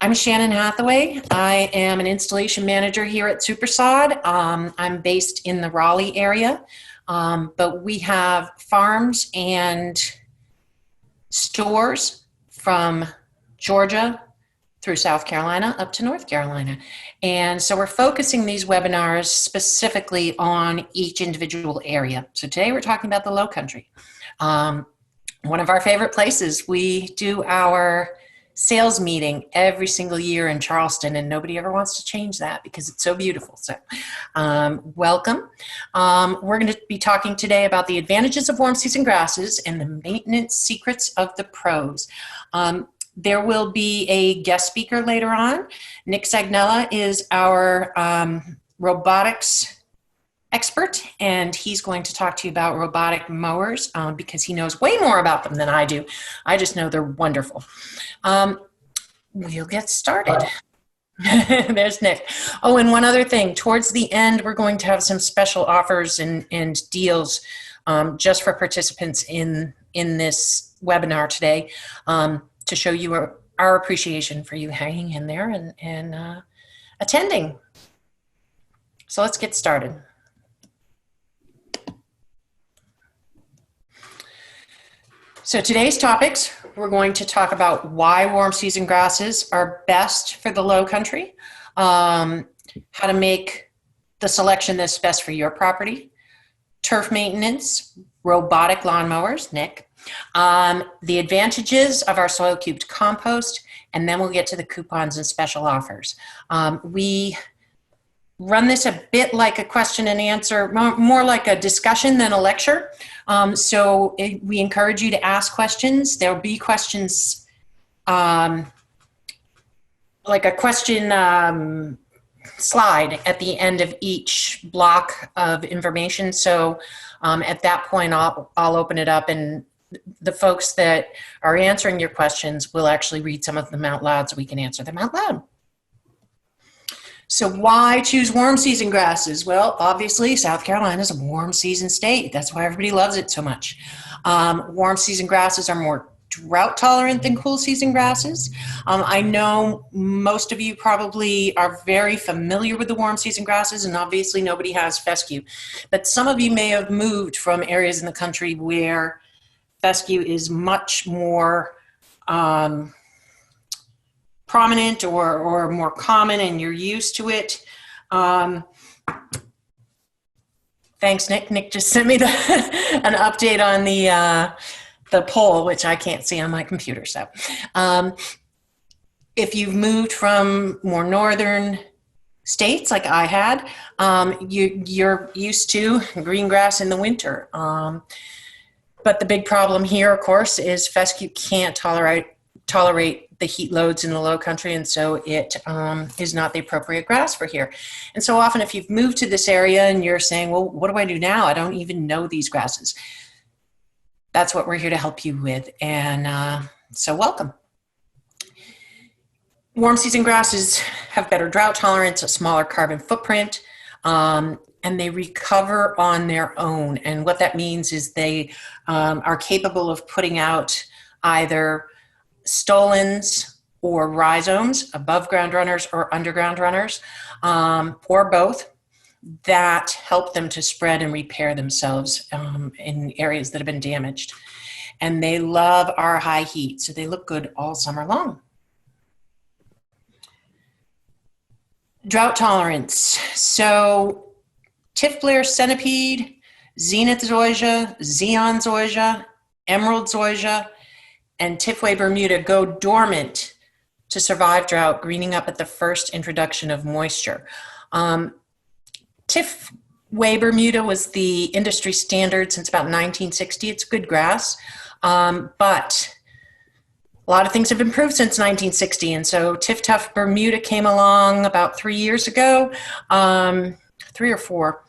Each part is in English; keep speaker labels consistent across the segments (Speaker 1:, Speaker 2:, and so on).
Speaker 1: I'm Shannon Hathaway. I am an installation manager here at Super-Sod. I'm based in the Raleigh area, but we have farms and stores from Georgia through South Carolina up to North Carolina. And so we're focusing these webinars specifically on each individual area. So today we're talking about the Low Country. One of our favorite places. We do our sales meeting every single year in Charleston, and nobody ever wants to change that because it's so beautiful. So welcome. We're going to be talking today about the advantages of warm season grasses and the maintenance secrets of the pros. There will be a guest speaker later on. Nick Sagnella is our robotics expert, and he's going to talk to you about robotic mowers because he knows way more about them than I do. I just know they're wonderful. We'll get started. There's Nick. Oh, and one other thing. Towards the end, we're going to have some special offers and deals just for participants in this webinar today to show you our appreciation for you hanging in there and attending. So let's get started. So today's topics, we're going to talk about why warm season grasses are best for the Low Country, how to make the selection that's best for your property, turf maintenance, robotic lawnmowers, Nick, the advantages of our soil cubed compost, and then we'll get to the coupons and special offers. We run this a bit like a question and answer, more like a discussion than a lecture. So we encourage you to ask questions. There'll be questions, like a question slide at the end of each block of information. So at that point, I'll open it up, and the folks that are answering your questions will actually read some of them out loud so we can answer them out loud. So why choose warm season grasses? Well, obviously, South Carolina is a warm season state. That's why everybody loves it so much. Warm season grasses are more drought tolerant than cool season grasses. I know most of you probably are very familiar with the warm season grasses, and obviously nobody has fescue. But some of you may have moved from areas in the country where fescue is much more prominent or more common, and you're used to it. Thanks, Nick. Nick just sent me an update on the poll, which I can't see on my computer. So if you've moved from more northern states like I had, you're used to green grass in the winter. But the big problem here, of course, is fescue can't tolerate the heat loads in the Low Country, and so it is not the appropriate grass for here. And so often if you've moved to this area and you're saying, well, what do I do now? I don't even know these grasses. That's what we're here to help you with, and so welcome. Warm season grasses have better drought tolerance, a smaller carbon footprint, and they recover on their own. And what that means is they are capable of putting out either stolons or rhizomes, above ground runners or underground runners, or both, that help them to spread and repair themselves in areas that have been damaged. And they love our high heat, so they look good all summer long. Drought tolerance. So Tiflair centipede, zenith zoysia, Zeon zoysia, emerald zoysia, and Tifway Bermuda go dormant to survive drought, greening up at the first introduction of moisture. Tifway Bermuda was the industry standard since about 1960. It's good grass, but a lot of things have improved since 1960, and so Tif-Tuff Bermuda came along about 3 years ago, 3 or 4,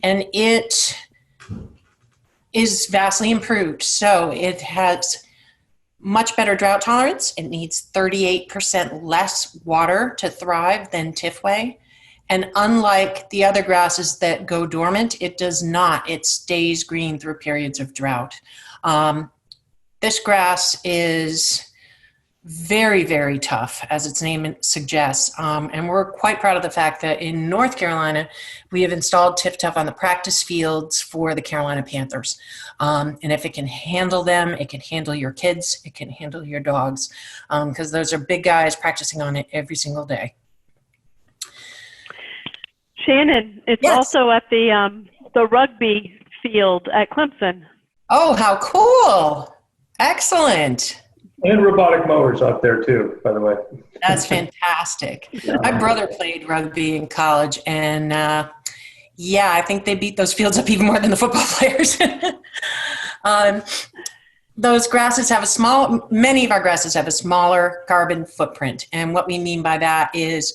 Speaker 1: and it is vastly improved. So it has much better drought tolerance. It needs 38% less water to thrive than Tifway. And unlike the other grasses that go dormant, it does not. It stays green through periods of drought. This grass is very, very tough, as its name suggests. And we're quite proud of the fact that in North Carolina, we have installed TIF-Tough on the practice fields for the Carolina Panthers. And if it can handle them, it can handle your kids, it can handle your dogs, because those are big guys practicing on it every single day.
Speaker 2: Shannon, it's
Speaker 1: Yes.
Speaker 2: also at the rugby field at Clemson.
Speaker 1: Oh, how cool. Excellent.
Speaker 3: And robotic mowers up there too, by the way.
Speaker 1: That's fantastic. My brother played rugby in college, and yeah, I think they beat those fields up even more than the football players. Those grasses have many of our grasses have a smaller carbon footprint. And what we mean by that is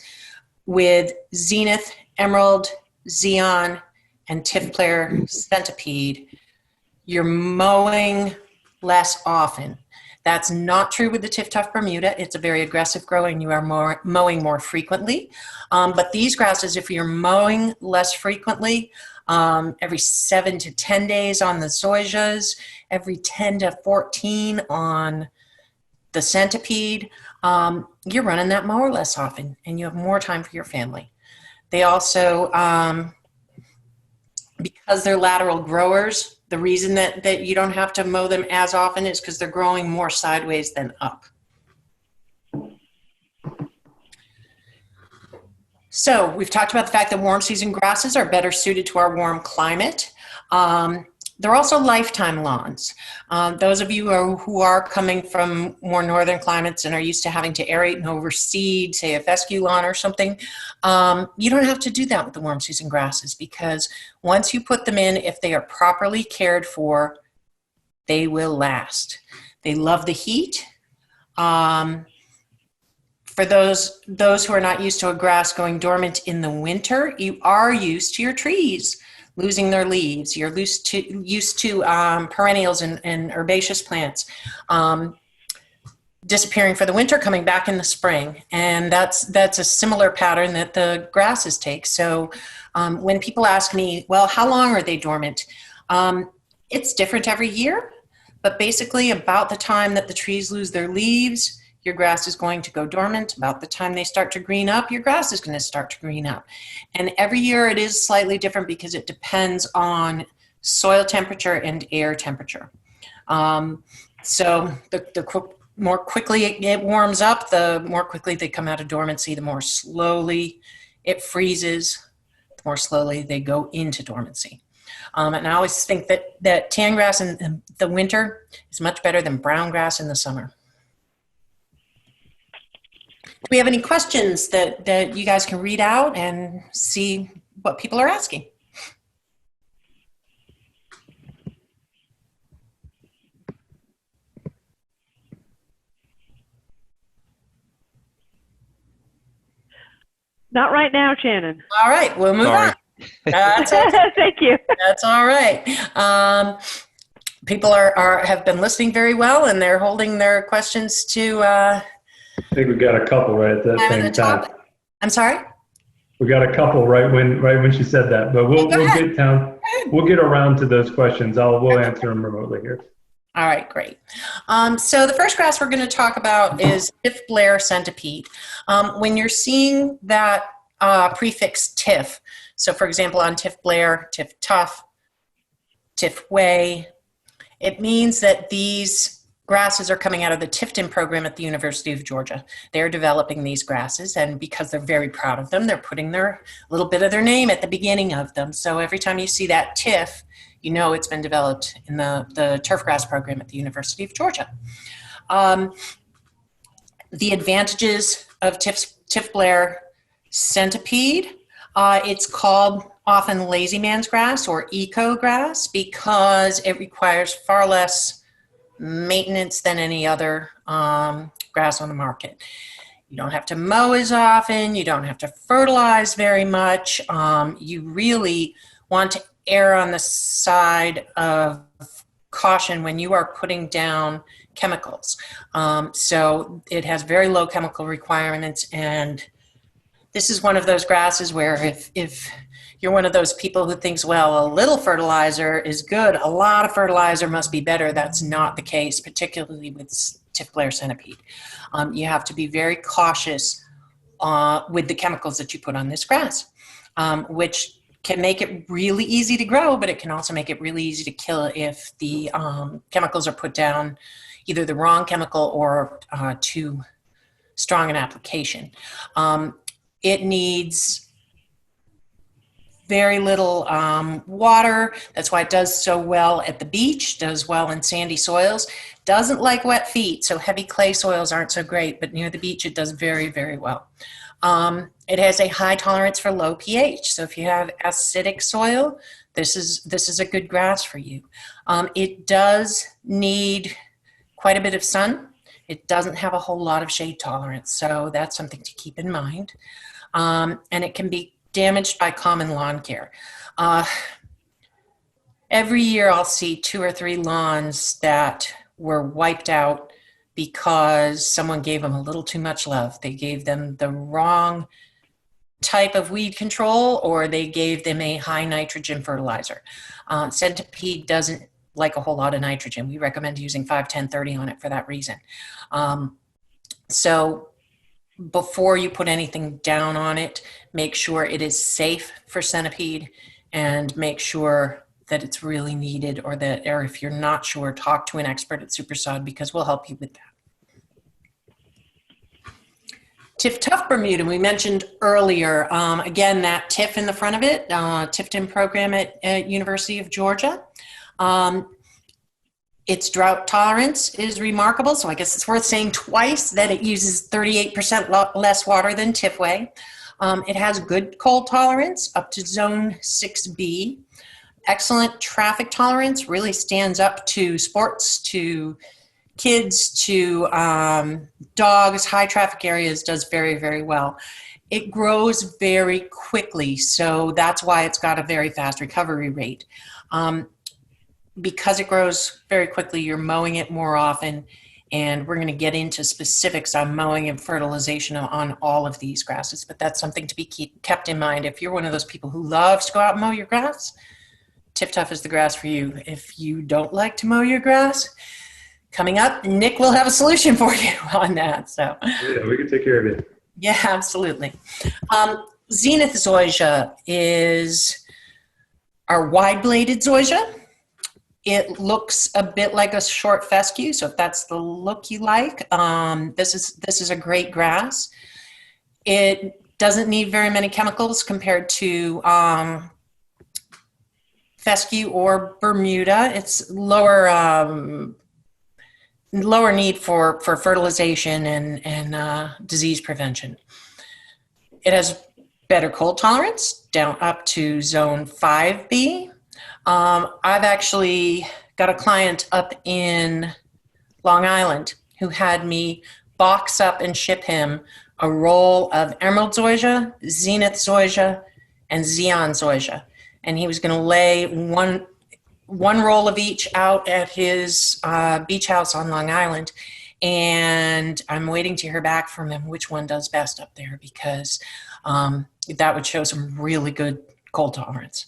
Speaker 1: with Zenith, Emerald, Xeon, and TIF Centipede, you're mowing less often. That's not true with the TIF-Tough Bermuda. It's a very aggressive grower and you are mowing more frequently. But these grasses, if you're mowing less frequently, every 7 to 10 days on the zoysias, every 10 to 14 on the centipede, you're running that mower less often and you have more time for your family. They also, because they're lateral growers, the reason that you don't have to mow them as often is because they're growing more sideways than up. So we've talked about the fact that warm season grasses are better suited to our warm climate. They're also lifetime lawns. Those of you who are coming from more northern climates and are used to having to aerate and overseed, say a fescue lawn or something, you don't have to do that with the warm season grasses, because once you put them in, if they are properly cared for, they will last. They love the heat. For those who are not used to a grass going dormant in the winter, you are used to your trees losing their leaves. You're used to perennials and herbaceous plants disappearing for the winter, coming back in the spring. And that's a similar pattern that the grasses take. So when people ask me, well, how long are they dormant? It's different every year, but basically about the time that the trees lose their leaves, your grass is going to go dormant. About the time they start to green up, your grass is going to start to green up. And every year it is slightly different because it depends on soil temperature and air temperature. So the more quickly it warms up, the more quickly they come out of dormancy, the more slowly it freezes, the more slowly they go into dormancy. And I always think that tan grass in the winter is much better than brown grass in the summer. Do we have any questions that you guys can read out and see what people are asking?
Speaker 2: Not right now, Shannon.
Speaker 1: All right, we'll move on. That's okay.
Speaker 2: Thank you.
Speaker 1: That's all right. People have been listening very well, and they're holding their questions to
Speaker 3: I think we got a couple right at that same time.
Speaker 1: I'm sorry?
Speaker 3: We got a couple right when she said that, but we'll get around to those questions. We'll answer them remotely here.
Speaker 1: All right, great. So the first grass we're going to talk about is TIF Blair centipede. When you're seeing that prefix TIF, so for example on TIF Blair, TIF Tough, TIF Way, it means that these grasses are coming out of the Tifton program at the University of Georgia. They're developing these grasses, and because they're very proud of them, they're putting their little bit of their name at the beginning of them. So every time you see that TIF, you know it's been developed in the turf grass program at the University of Georgia. The advantages of TIF Blair centipede, it's called often lazy man's grass or eco grass because it requires far less maintenance than any other grass on the market. You don't have to mow as often. You don't have to fertilize very much. You really want to err on the side of caution when you are putting down chemicals. So it has very low chemical requirements, and this is one of those grasses where if you're one of those people who thinks, well, a little fertilizer is good, a lot of fertilizer must be better. That's not the case, particularly with tif-glare centipede. You have to be very cautious with the chemicals that you put on this grass, which can make it really easy to grow, but it can also make it really easy to kill if the chemicals are put down, either the wrong chemical or too strong an application. It needs very little water. That's why it does so well at the beach, does well in sandy soils. Doesn't like wet feet, so heavy clay soils aren't so great, but near the beach it does very, very well. It has a high tolerance for low pH, so if you have acidic soil, this is a good grass for you. It does need quite a bit of sun. It doesn't have a whole lot of shade tolerance, so that's something to keep in mind. And it can be damaged by common lawn care. Every year I'll see 2 or 3 lawns that were wiped out because someone gave them a little too much love. They gave them the wrong type of weed control, or they gave them a high nitrogen fertilizer. Centipede doesn't like a whole lot of nitrogen. We recommend using 5-10-30 on it for that reason. So before you put anything down on it, make sure it is safe for centipede, and make sure that it's really needed, or if you're not sure, talk to an expert at Super-Sod, because we'll help you with that. TIF-Tough Bermuda, we mentioned earlier. Again, that TIF in the front of it, TIF-TIM program at University of Georgia. Its drought tolerance is remarkable, so I guess it's worth saying twice that it uses 38% less water than Tifway. It has good cold tolerance up to zone 6B. Excellent traffic tolerance, really stands up to sports, to kids, to dogs, high traffic areas, does very, very well. It grows very quickly, so that's why it's got a very fast recovery rate. Because it grows very quickly, you're mowing it more often, and we're going to get into specifics on mowing and fertilization on all of these grasses, but that's something to be kept in mind. If you're one of those people who loves to go out and mow your grass, TIF-Tough is the grass for you. If you don't like to mow your grass, coming up, Nick will have a solution for you on that. So
Speaker 3: yeah, we can take care of it.
Speaker 1: Yeah, absolutely. Zenith zoysia is our wide-bladed zoysia. It looks a bit like a short fescue, so if that's the look you like, this is a great grass. It doesn't need very many chemicals compared to fescue or Bermuda. It's lower need for fertilization and disease prevention. It has better cold tolerance, down up to zone 5B. I've actually got a client up in Long Island who had me box up and ship him a roll of Emerald zoysia, Zenith zoysia, and Xeon zoysia. And he was going to lay one roll of each out at his beach house on Long Island. And I'm waiting to hear back from him which one does best up there, because that would show some really good cold tolerance.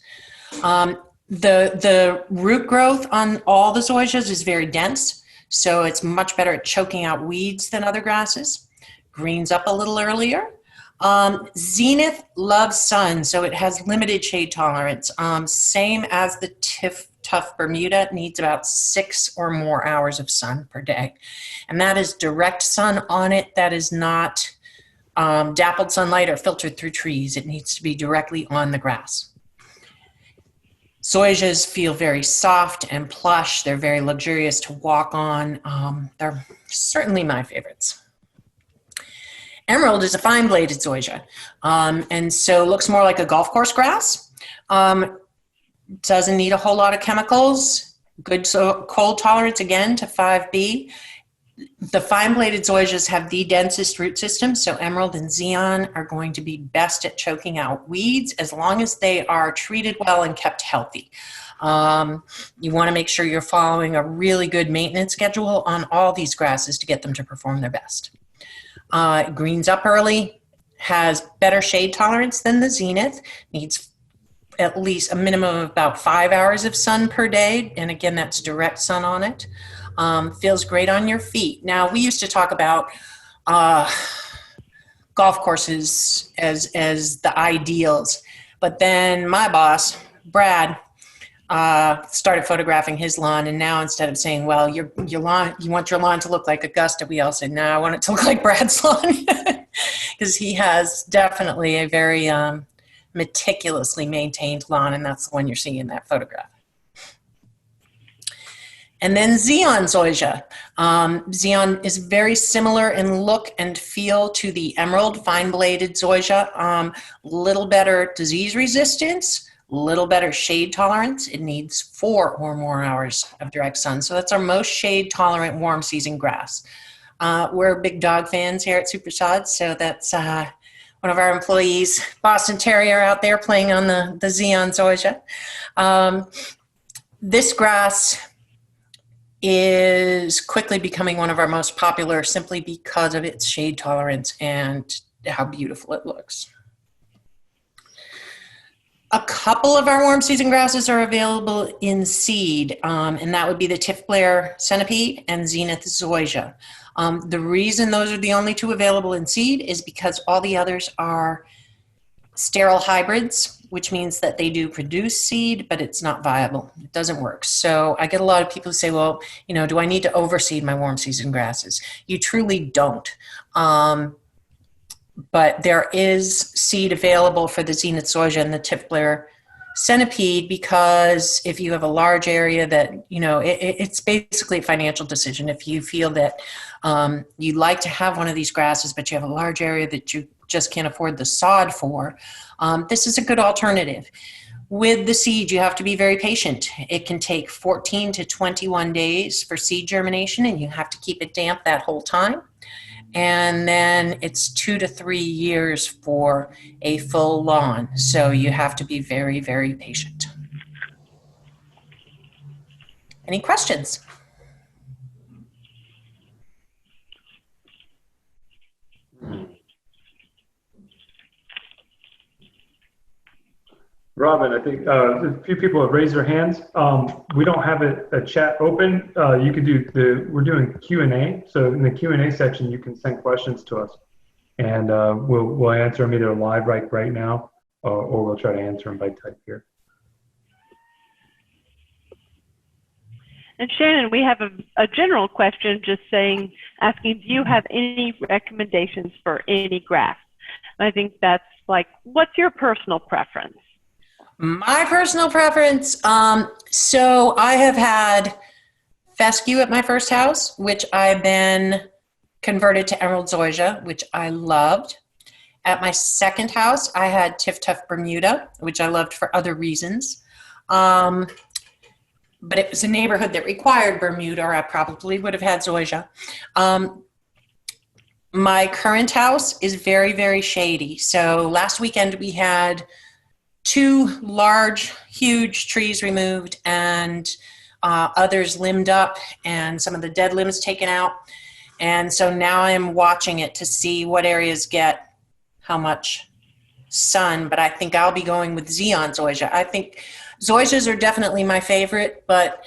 Speaker 1: The root growth on all the zoysias is very dense, so it's much better at choking out weeds than other grasses. Greens up a little earlier. Zenith loves sun, so it has limited shade tolerance. Same as the TIF-Tough Bermuda, it needs about 6 or more hours of sun per day. And that is direct sun on it. That is not dappled sunlight or filtered through trees. It needs to be directly on the grass. Zoysias feel very soft and plush. They're very luxurious to walk on. They're certainly my favorites. Emerald is a fine-bladed zoysia, and so looks more like a golf course grass. Doesn't need a whole lot of chemicals. Good cold tolerance, again, to 5B. The fine-bladed zoysias have the densest root system, so Emerald and Xeon are going to be best at choking out weeds as long as they are treated well and kept healthy. You want to make sure you're following a really good maintenance schedule on all these grasses to get them to perform their best. Greens up early, has better shade tolerance than the Zenith, needs at least a minimum of about 5 hours of sun per day, and again, that's direct sun on it. Feels great on your feet. Now, we used to talk about golf courses as the ideals, but then my boss, Brad, started photographing his lawn, and now instead of saying, well, your lawn, you want your lawn to look like Augusta, we all say, no, I want it to look like Brad's lawn, because he has definitely a very meticulously maintained lawn, and that's the one you're seeing in that photograph. And then Xeon zoysia. Xeon is very similar in look and feel to the emerald fine-bladed zoysia. Little better disease resistance, little better shade tolerance. It needs 4 or more hours of direct sun. So that's our most shade tolerant warm season grass. We're big dog fans here at Super-Sod, so that's one of our employees, Boston Terrier, out there playing on the Xeon zoysia. This grass is quickly becoming one of our most popular simply because of its shade tolerance and how beautiful it looks. A couple of our warm season grasses are available in seed, and that would be the Tiflair centipede and Zenith zoysia. The reason those are the only 2 available in seed is because all the others are sterile hybrids, which means that they do produce seed, but it's not viable. It doesn't work. So I get a lot of people who say, well, you know, do I need to overseed my warm season grasses? You truly don't. But there is seed available for the Zenith zoysia and the Tiflair centipede, because if you have a large area that, you know, it's basically a financial decision. If you feel that you'd like to have one of these grasses, but you have a large area that you just can't afford the sod for, this is a good alternative. With the seed, you have to be very patient. It can take 14 to 21 days for seed germination, and you have to keep it damp that whole time. And then it's 2 to 3 years for a full lawn. So you have to be very, very patient. Any questions?
Speaker 3: Robin, I think a few people have raised their hands. We don't have a chat open. You could do we're doing Q&A. So in the Q&A section, you can send questions to us, and we'll answer them either live right now, or we'll try to answer them by type here.
Speaker 2: And Shannon, we have a general question just asking, do you have any recommendations for any grass? And I think that's like, what's your personal preference?
Speaker 1: My personal preference, so I have had fescue at my first house, which I then converted to emerald zoysia, which I loved. At my second house, I had Tiff Tuff Bermuda, which I loved for other reasons. But it was a neighborhood that required Bermuda, or I probably would have had zoysia. My current house is very, very shady. So last weekend we had 2 large, huge trees removed, and others limbed up, and some of the dead limbs taken out. And so now I'm watching it to see what areas get how much sun, but I think I'll be going with Xeon zoysia. I think zoysias are definitely my favorite, but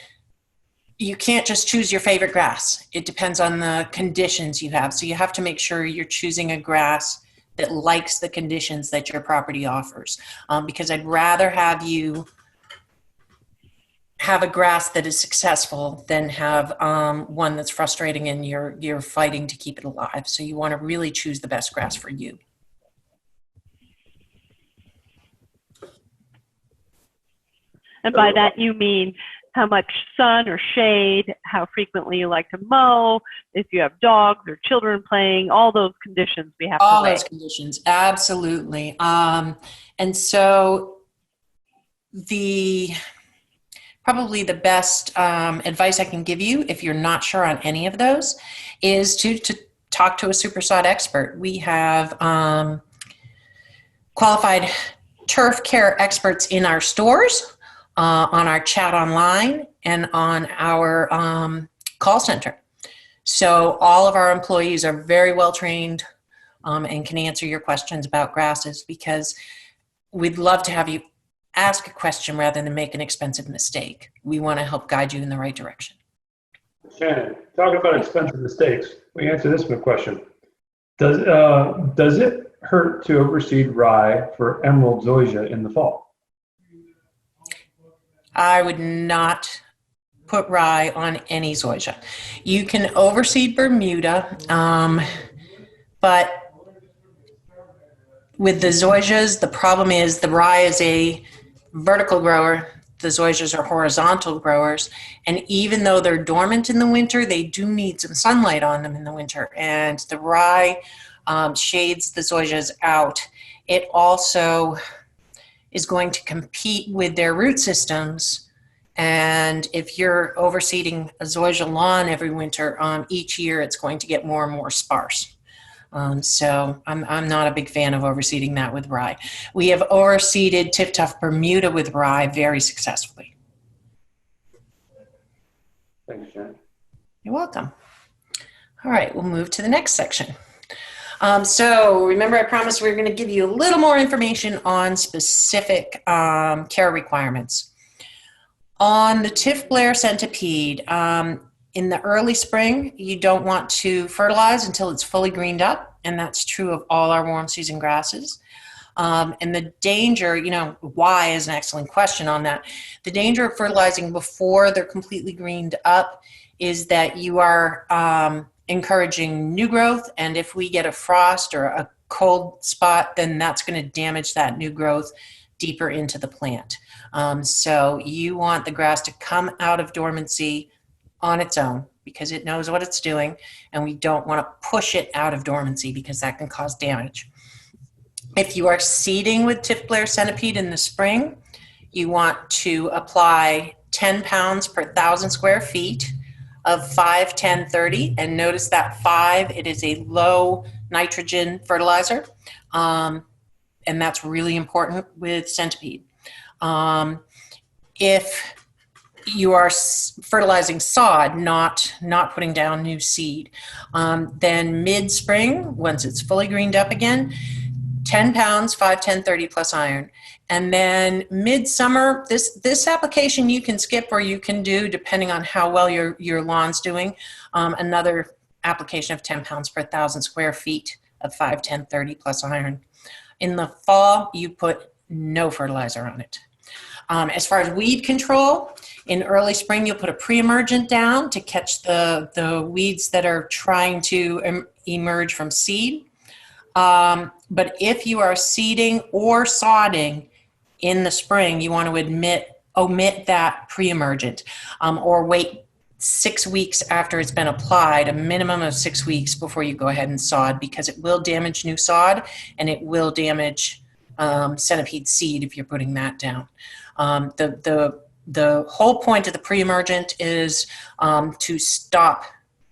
Speaker 1: you can't just choose your favorite grass. It depends on the conditions you have. So you have to make sure you're choosing a grass that likes the conditions that your property offers. Because I'd rather have you have a grass that is successful than have one that's frustrating and you're fighting to keep it alive. So you want to really choose the best grass for you.
Speaker 2: And by that you mean how much sun or shade, how frequently you like to mow, if you have dogs or children playing, all those conditions we have to weigh.
Speaker 1: All those conditions, absolutely. And so probably the best advice I can give you, if you're not sure on any of those, is to talk to a Super-Sod expert. We have qualified turf care experts in our stores, on our chat online, and on our call center. So all of our employees are very well trained and can answer your questions about grasses, because we'd love to have you ask a question rather than make an expensive mistake. We want to help guide you in the right direction.
Speaker 3: Shannon, talking about expensive mistakes, we answer this one question. Does it hurt to overseed rye for emerald zoysia in the fall?
Speaker 1: I would not put rye on any zoysia. You can overseed Bermuda, but with the zoysias, the problem is the rye is a vertical grower. The zoysias are horizontal growers. And even though they're dormant in the winter, they do need some sunlight on them in the winter. And the rye shades the zoysias out. It also is going to compete with their root systems. And if you're overseeding a zoysia lawn every winter, each year it's going to get more and more sparse. So I'm not a big fan of overseeding that with rye. We have overseeded Tip-Tuff Bermuda with rye very successfully.
Speaker 3: Thanks, Shannon.
Speaker 1: You're welcome. All right, we'll move to the next section. So remember I promised we were going to give you a little more information on specific care requirements. On the Tiff-Blair centipede, in the early spring, you don't want to fertilize until it's fully greened up, and that's true of all our warm season grasses. And the danger, why is an excellent question on that. The danger of fertilizing before they're completely greened up is that you are encouraging new growth, and if we get a frost or a cold spot, then that's going to damage that new growth deeper into the plant. So you want the grass to come out of dormancy on its own because it knows what it's doing, and we don't want to push it out of dormancy because that can cause damage. If you are seeding with Tiff-Blair centipede in the spring, you want to apply 10 pounds per 1,000 square feet of 5, 10, 30, and notice that 5, it is a low nitrogen fertilizer, and that's really important with centipede. If you are fertilizing sod, not putting down new seed, then mid-spring, once it's fully greened up again, 10 pounds, 5, 10, 30 plus iron. And then midsummer, this application you can skip or you can do depending on how well your lawn's doing, another application of 10 pounds per 1,000 square feet of 5, 10, 30 plus iron. In the fall, you put no fertilizer on it. As far as weed control, in early spring, you'll put a pre-emergent down to catch the weeds that are trying to emerge from seed. But if you are seeding or sodding in the spring, you want to omit that pre-emergent or wait 6 weeks after it's been applied, a minimum of 6 weeks before you go ahead and sod, because it will damage new sod and it will damage centipede seed if you're putting that down. The whole point of the pre-emergent is to stop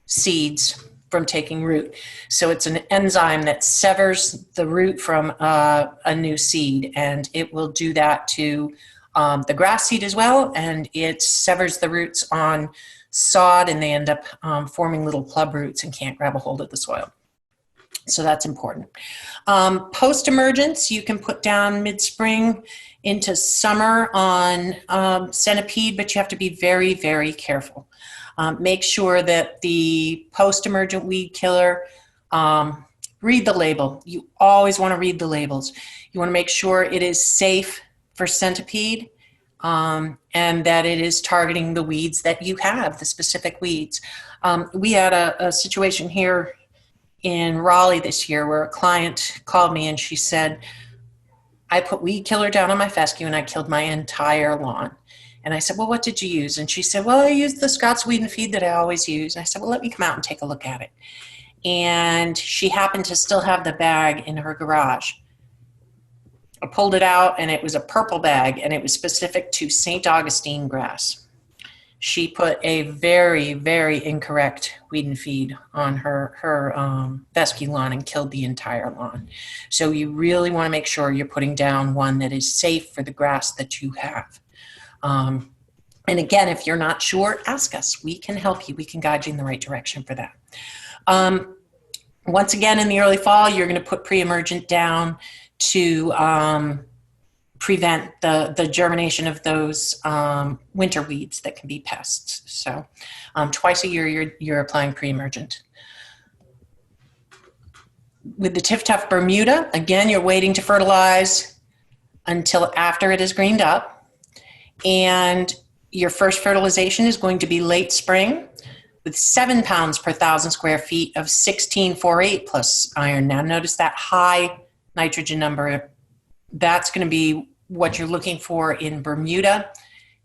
Speaker 1: seeds from taking root. So it's an enzyme that severs the root from a new seed, and it will do that to the grass seed as well, and it severs the roots on sod, and they end up forming little club roots and can't grab a hold of the soil. So that's important. Post-emergence, you can put down mid-spring into summer on centipede, but you have to be very, very careful. Make sure that the post-emergent weed killer, read the label. You always want to read the labels. You want to make sure it is safe for centipede and that it is targeting the weeds that you have, the specific weeds. We had a situation here in Raleigh this year where a client called me and she said, I put weed killer down on my fescue and I killed my entire lawn. And I said, well, what did you use? And she said, well, I used the Scott's Weed and Feed that I always use. And I said, well, let me come out and take a look at it. And she happened to still have the bag in her garage. I pulled it out and it was a purple bag and it was specific to St. Augustine grass. She put a very, very incorrect weed and feed on her fescue lawn and killed the entire lawn. So you really want to make sure you're putting down one that is safe for the grass that you have. And again, if you're not sure, ask us. We can help you. We can guide you in the right direction for that. Once again, in the early fall, you're going to put pre-emergent down to prevent the germination of those winter weeds that can be pests. So Twice a year, you're applying pre-emergent. With the Tiff Tuff Bermuda, again, you're waiting to fertilize until after it is greened up. And your first fertilization is going to be late spring with 7 pounds per 1,000 square feet of 16-4-8 plus iron. Now notice that high nitrogen number. That's going to be what you're looking for in Bermuda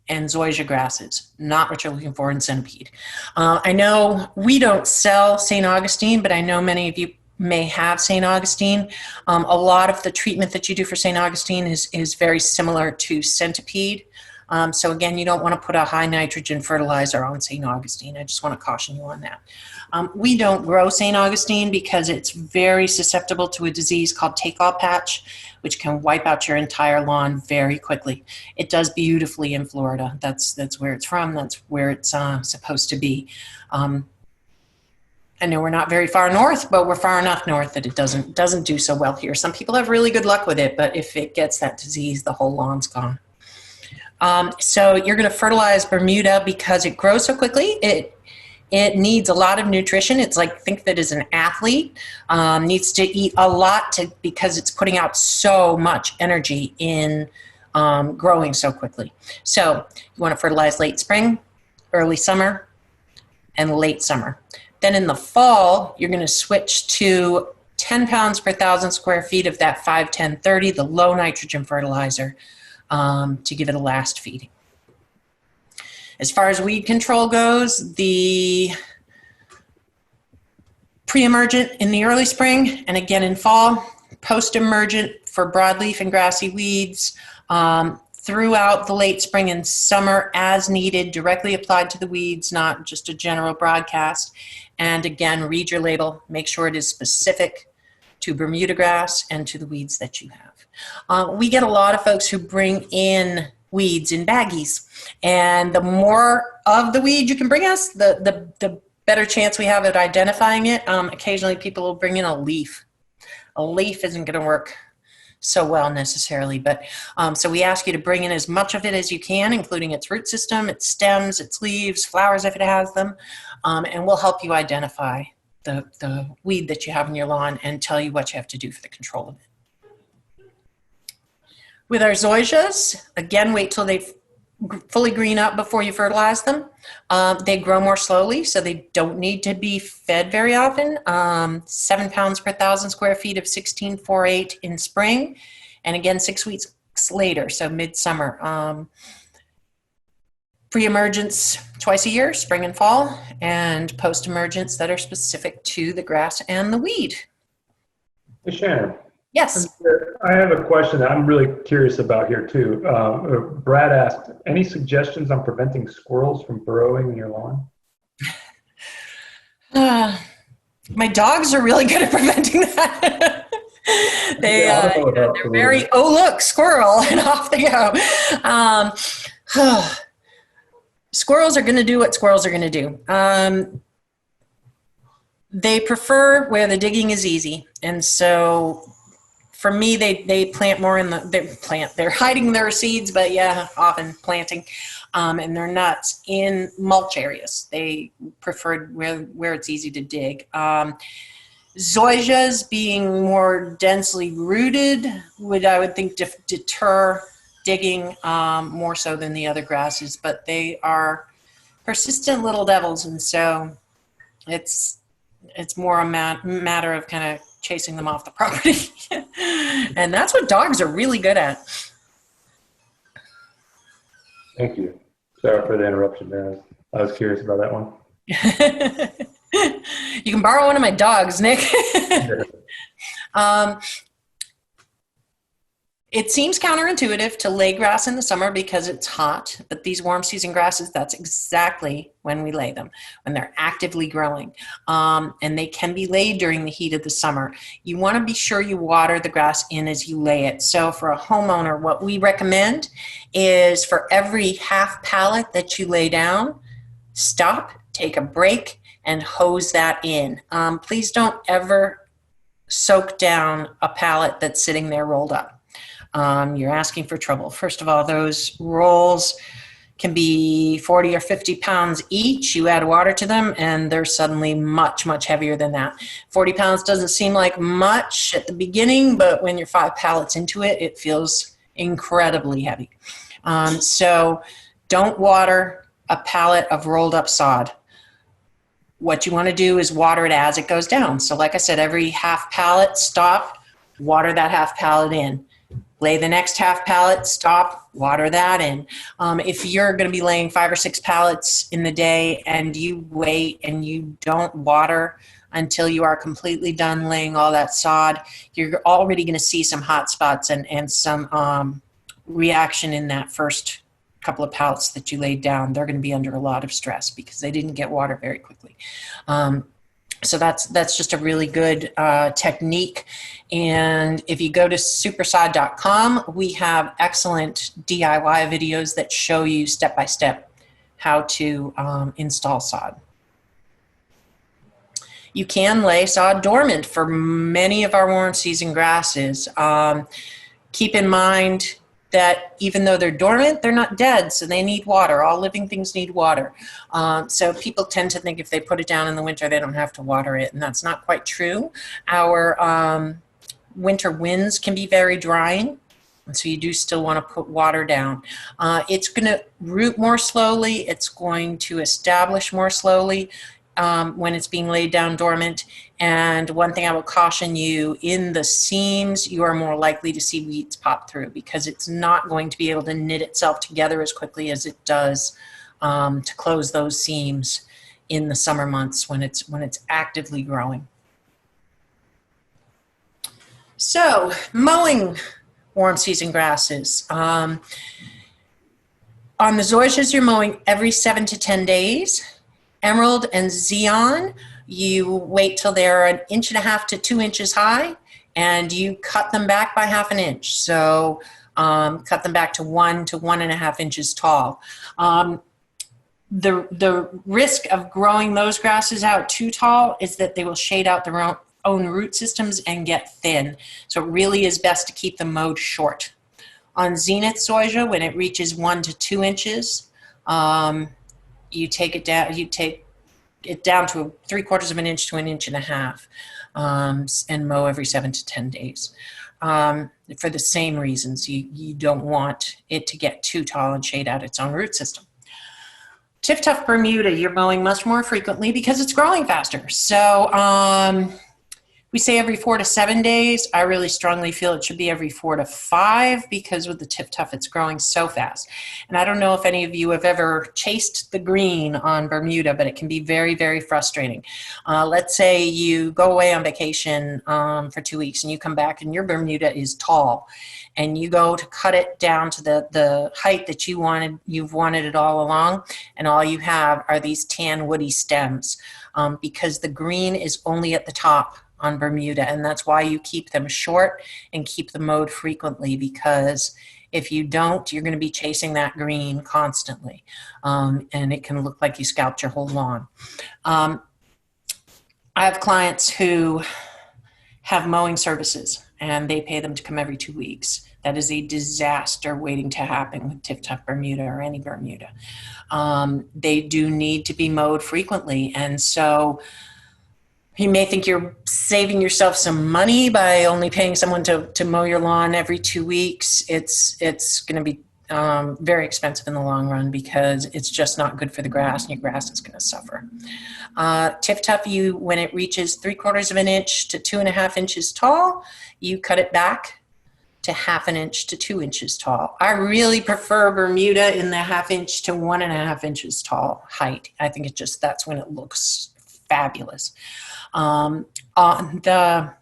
Speaker 1: and zoysia grasses, not what you're looking for in centipede. I know we don't sell St. Augustine, but I know many of you may have St. Augustine. A lot of the treatment that you do for St. Augustine is very similar to centipede. So again, you don't want to put a high nitrogen fertilizer on St. Augustine. I just want to caution you on that. We don't grow St. Augustine because it's very susceptible to a disease called take-all patch, which can wipe out your entire lawn very quickly. It does beautifully in Florida. That's where it's from. That's where it's supposed to be. I know we're not very far north, but we're far enough north that it doesn't do so well here. Some people have really good luck with it, but if it gets that disease, the whole lawn's gone. So you're going to fertilize Bermuda because it grows so quickly. It needs a lot of nutrition. It's like, think of it as an athlete, needs to eat a lot because it's putting out so much energy in growing so quickly. So you want to fertilize late spring, early summer, and late summer. Then in the fall, you're going to switch to 10 pounds per 1,000 square feet of that 5-10-30, the low nitrogen fertilizer, to give it a last feeding. As far as weed control goes, the pre-emergent in the early spring and again in fall, post-emergent for broadleaf and grassy weeds, throughout the late spring and summer as needed, directly applied to the weeds, not just a general broadcast. And again, read your label, make sure it is specific to Bermuda grass and to the weeds that you have. We get a lot of folks who bring in weeds in baggies, and the more of the weed you can bring us, the better chance we have at identifying it. Occasionally people will bring in a leaf. A leaf isn't going to work so well necessarily, but so we ask you to bring in as much of it as you can, including its root system, its stems, its leaves, flowers if it has them, and we'll help you identify the weed that you have in your lawn and tell you what you have to do for the control of it. With our zoysias, again, wait till they fully green up before you fertilize them. They grow more slowly, so they don't need to be fed very often. 7 pounds per 1,000 square feet of 16-4-8 in spring, and again 6 weeks later, so midsummer. Pre-emergence twice a year, spring and fall, and post-emergence that are specific to the grass and the weed.
Speaker 3: Hey, Shannon.
Speaker 1: Yes.
Speaker 3: I have a question that I'm really curious about here too. Brad asked, any suggestions on preventing squirrels from burrowing in your lawn?
Speaker 1: My dogs are really good at preventing that. They're very, oh look, squirrel, and off they go. Squirrels are going to do what squirrels are going to do. They prefer where the digging is easy, and so for me, they plant more in they're hiding their seeds, but yeah, often planting, and their nuts in mulch areas. They prefer where it's easy to dig. Zoysias being more densely rooted I would think deter digging more so than the other grasses, but they are persistent little devils, and so it's more a matter of kind of chasing them off the property. And that's what dogs are really good at.
Speaker 3: Thank you. Sorry for the interruption there. I was curious about that one.
Speaker 1: You can borrow one of my dogs, Nick. It seems counterintuitive to lay grass in the summer because it's hot, but these warm season grasses, that's exactly when we lay them, when they're actively growing. And they can be laid during the heat of the summer. You want to be sure you water the grass in as you lay it. So for a homeowner, what we recommend is for every half pallet that you lay down, stop, take a break, and hose that in. Please don't ever soak down a pallet that's sitting there rolled up. You're asking for trouble. First of all, those rolls can be 40 or 50 pounds each. You add water to them and they're suddenly much, much heavier than that. 40 pounds doesn't seem like much at the beginning, but when you're 5 pallets into it, it feels incredibly heavy. So don't water a pallet of rolled up sod. What you want to do is water it as it goes down. So like I said, every half pallet, stop, water that half pallet in. Lay the next half pallet, stop, water that in. If you're going to be laying 5 or 6 pallets in the day and you wait and you don't water until you are completely done laying all that sod, you're already going to see some hot spots and some reaction in that first couple of pallets that you laid down. They're going to be under a lot of stress because they didn't get water very quickly. So that's just a really good technique. And if you go to Super-Sod.com, we have excellent DIY videos that show you step-by-step how to install sod. You can lay sod dormant for many of our warm season grasses. Keep in mind that even though they're dormant, they're not dead, so they need water. All living things need water. So people tend to think if they put it down in the winter, they don't have to water it, and that's not quite true. Our winter winds can be very drying, and so you do still want to put water down. It's going to root more slowly. It's going to establish more slowly when it's being laid down dormant. And one thing I will caution you, in the seams, you are more likely to see weeds pop through because it's not going to be able to knit itself together as quickly as it does to close those seams in the summer months when it's actively growing. So, mowing warm season grasses. On the zoysias, you're mowing every 7 to 10 days. Emerald and Xeon, you wait till they're 1.5 inches to 2 inches high, and you cut them back by 1/2 inch. So cut them back to 1 to 1.5 inches tall. The risk of growing those grasses out too tall is that they will shade out their own root systems and get thin. So it really is best to keep them mowed short. On Zenith zoysia, when it reaches 1 to 2 inches, you take it down. You take it down to 3/4 inch to 1.5 inches, and mow every 7 to 10 days. For the same reasons, you don't want it to get too tall and shade out its own root system. Tif-Tuft Bermuda, you're mowing much more frequently because it's growing faster. So we say every 4 to 7 days. I really strongly feel it should be every 4 to 5 because with the Tif-Tuft, it's growing so fast. And I don't know if any of you have ever chased the green on Bermuda, but it can be very, very frustrating. Let's say you go away on vacation for 2 weeks and you come back and your Bermuda is tall and you go to cut it down to the height that you've wanted it all along, and all you have are these tan woody stems because the green is only at the top on Bermuda, and that's why you keep them short and keep them mowed frequently, because if you don't, you're going to be chasing that green constantly, and it can look like you scalped your whole lawn. I have clients who have mowing services, and they pay them to come every 2 weeks. That is a disaster waiting to happen with Tif-Tuft Bermuda or any Bermuda. They do need to be mowed frequently, and so you may think you're saving yourself some money by only paying someone to mow your lawn every 2 weeks. It's going to be very expensive in the long run because it's just not good for the grass, and your grass is going to suffer. Tif-Tuft, when it reaches 3/4 inch to 2.5 inches tall, you cut it back to 1/2 inch to 2 inches tall. I really prefer Bermuda in the 1/2 inch to 1.5 inches tall height. I think that's when it looks fabulous. On the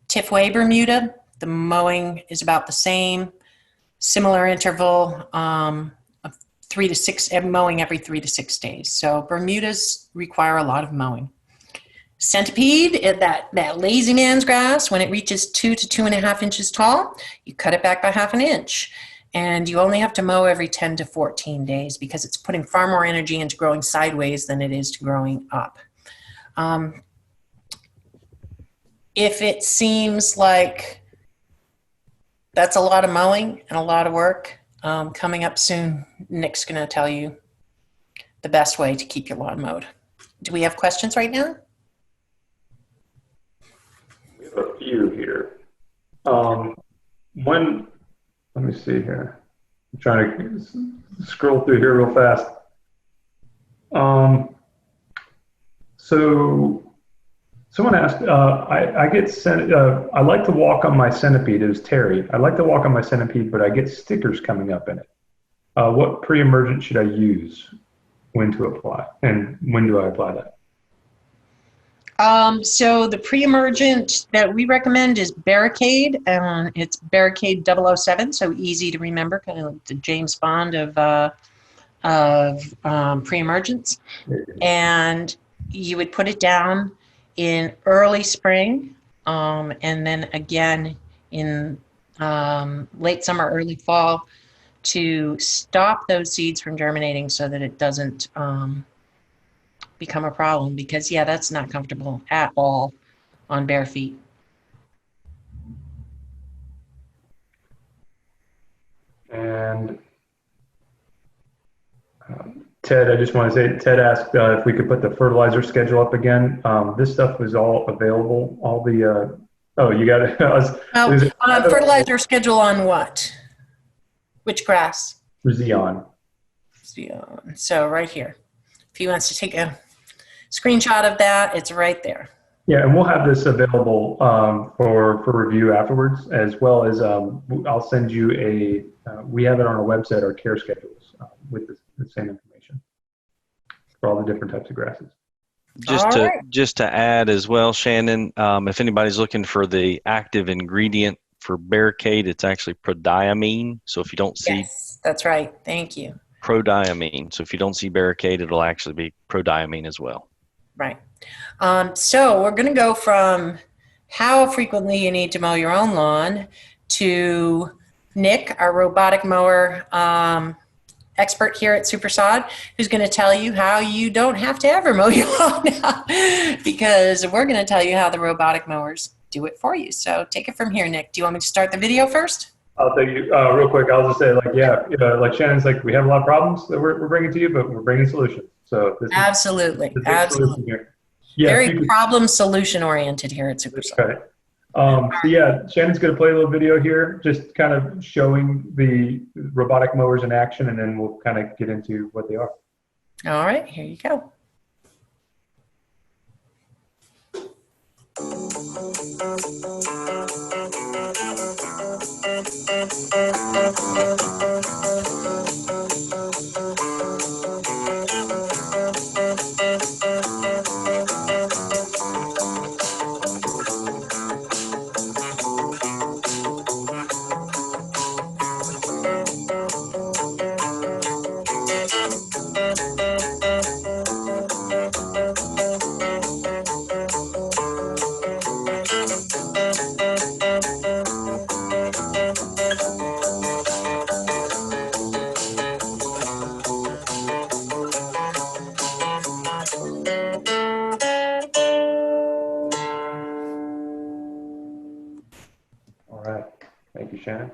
Speaker 1: Tifway Bermuda, the mowing is about the same, similar interval of 3 to 6, mowing every 3 to 6 days. So Bermudas require a lot of mowing. Centipede, that lazy man's grass, when it reaches 2 to 2.5 inches tall, you cut it back by 1/2 inch. And you only have to mow every 10 to 14 days because it's putting far more energy into growing sideways than it is to growing up. If it seems like that's a lot of mowing and a lot of work, coming up soon, Nick's going to tell you the best way to keep your lawn mowed. Do we have questions right now?
Speaker 3: We have a few here. Let me see here. I'm trying to scroll through here real fast. So someone asked, I get sent, I like to walk on my centipede. It was Terry. I like to walk on my centipede, but I get stickers coming up in it. What pre-emergent should I use? When to apply, and when do I apply that?
Speaker 1: So the pre-emergent that we recommend is Barricade, and it's Barricade 007, so easy to remember, kind of like the James Bond of pre-emergents. And you would put it down in early spring, and then again in late summer, early fall, to stop those seeds from germinating so that it doesn't become a problem, because yeah, that's not comfortable at all on bare feet.
Speaker 3: And Ted, I just want to say, Ted asked if we could put the fertilizer schedule up again. This stuff was all available. All the oh, you got it.
Speaker 1: Fertilizer schedule on what? Which grass?
Speaker 3: Xeon.
Speaker 1: Xeon. So right here. If he wants to take a screenshot of that, it's right there.
Speaker 3: Yeah, and we'll have this available for review afterwards, as well as I'll send you we have it on our website, our care schedules with the same information for all the different types of grasses.
Speaker 4: Just to add as well, Shannon, if anybody's looking for the active ingredient for Barricade, it's actually prodiamine. So if you don't see,
Speaker 1: yes, that's right. Thank you.
Speaker 4: Prodiamine. So if you don't see Barricade, it'll actually be prodiamine as well.
Speaker 1: Right. So we're going to go from how frequently you need to mow your own lawn to Nick, our robotic mower expert here at Super-Sod, who's going to tell you how you don't have to ever mow your lawn now, because we're going to tell you how the robotic mowers do it for you. So take it from here, Nick. Do you want me to start the video first?
Speaker 3: I'll tell you real quick. I'll just say, like Shannon's like, we have a lot of problems that we're bringing to you, but we're bringing solutions. So this
Speaker 1: absolutely,
Speaker 3: is
Speaker 1: absolutely.
Speaker 3: Yeah,
Speaker 1: very problem solution oriented here at Super-Sod.
Speaker 3: Okay. So yeah, Shannon's going to play a little video here, just kind of showing the robotic mowers in action, and then we'll kind of get into what they are.
Speaker 1: All right, here you go.
Speaker 3: Thank you, Shannon.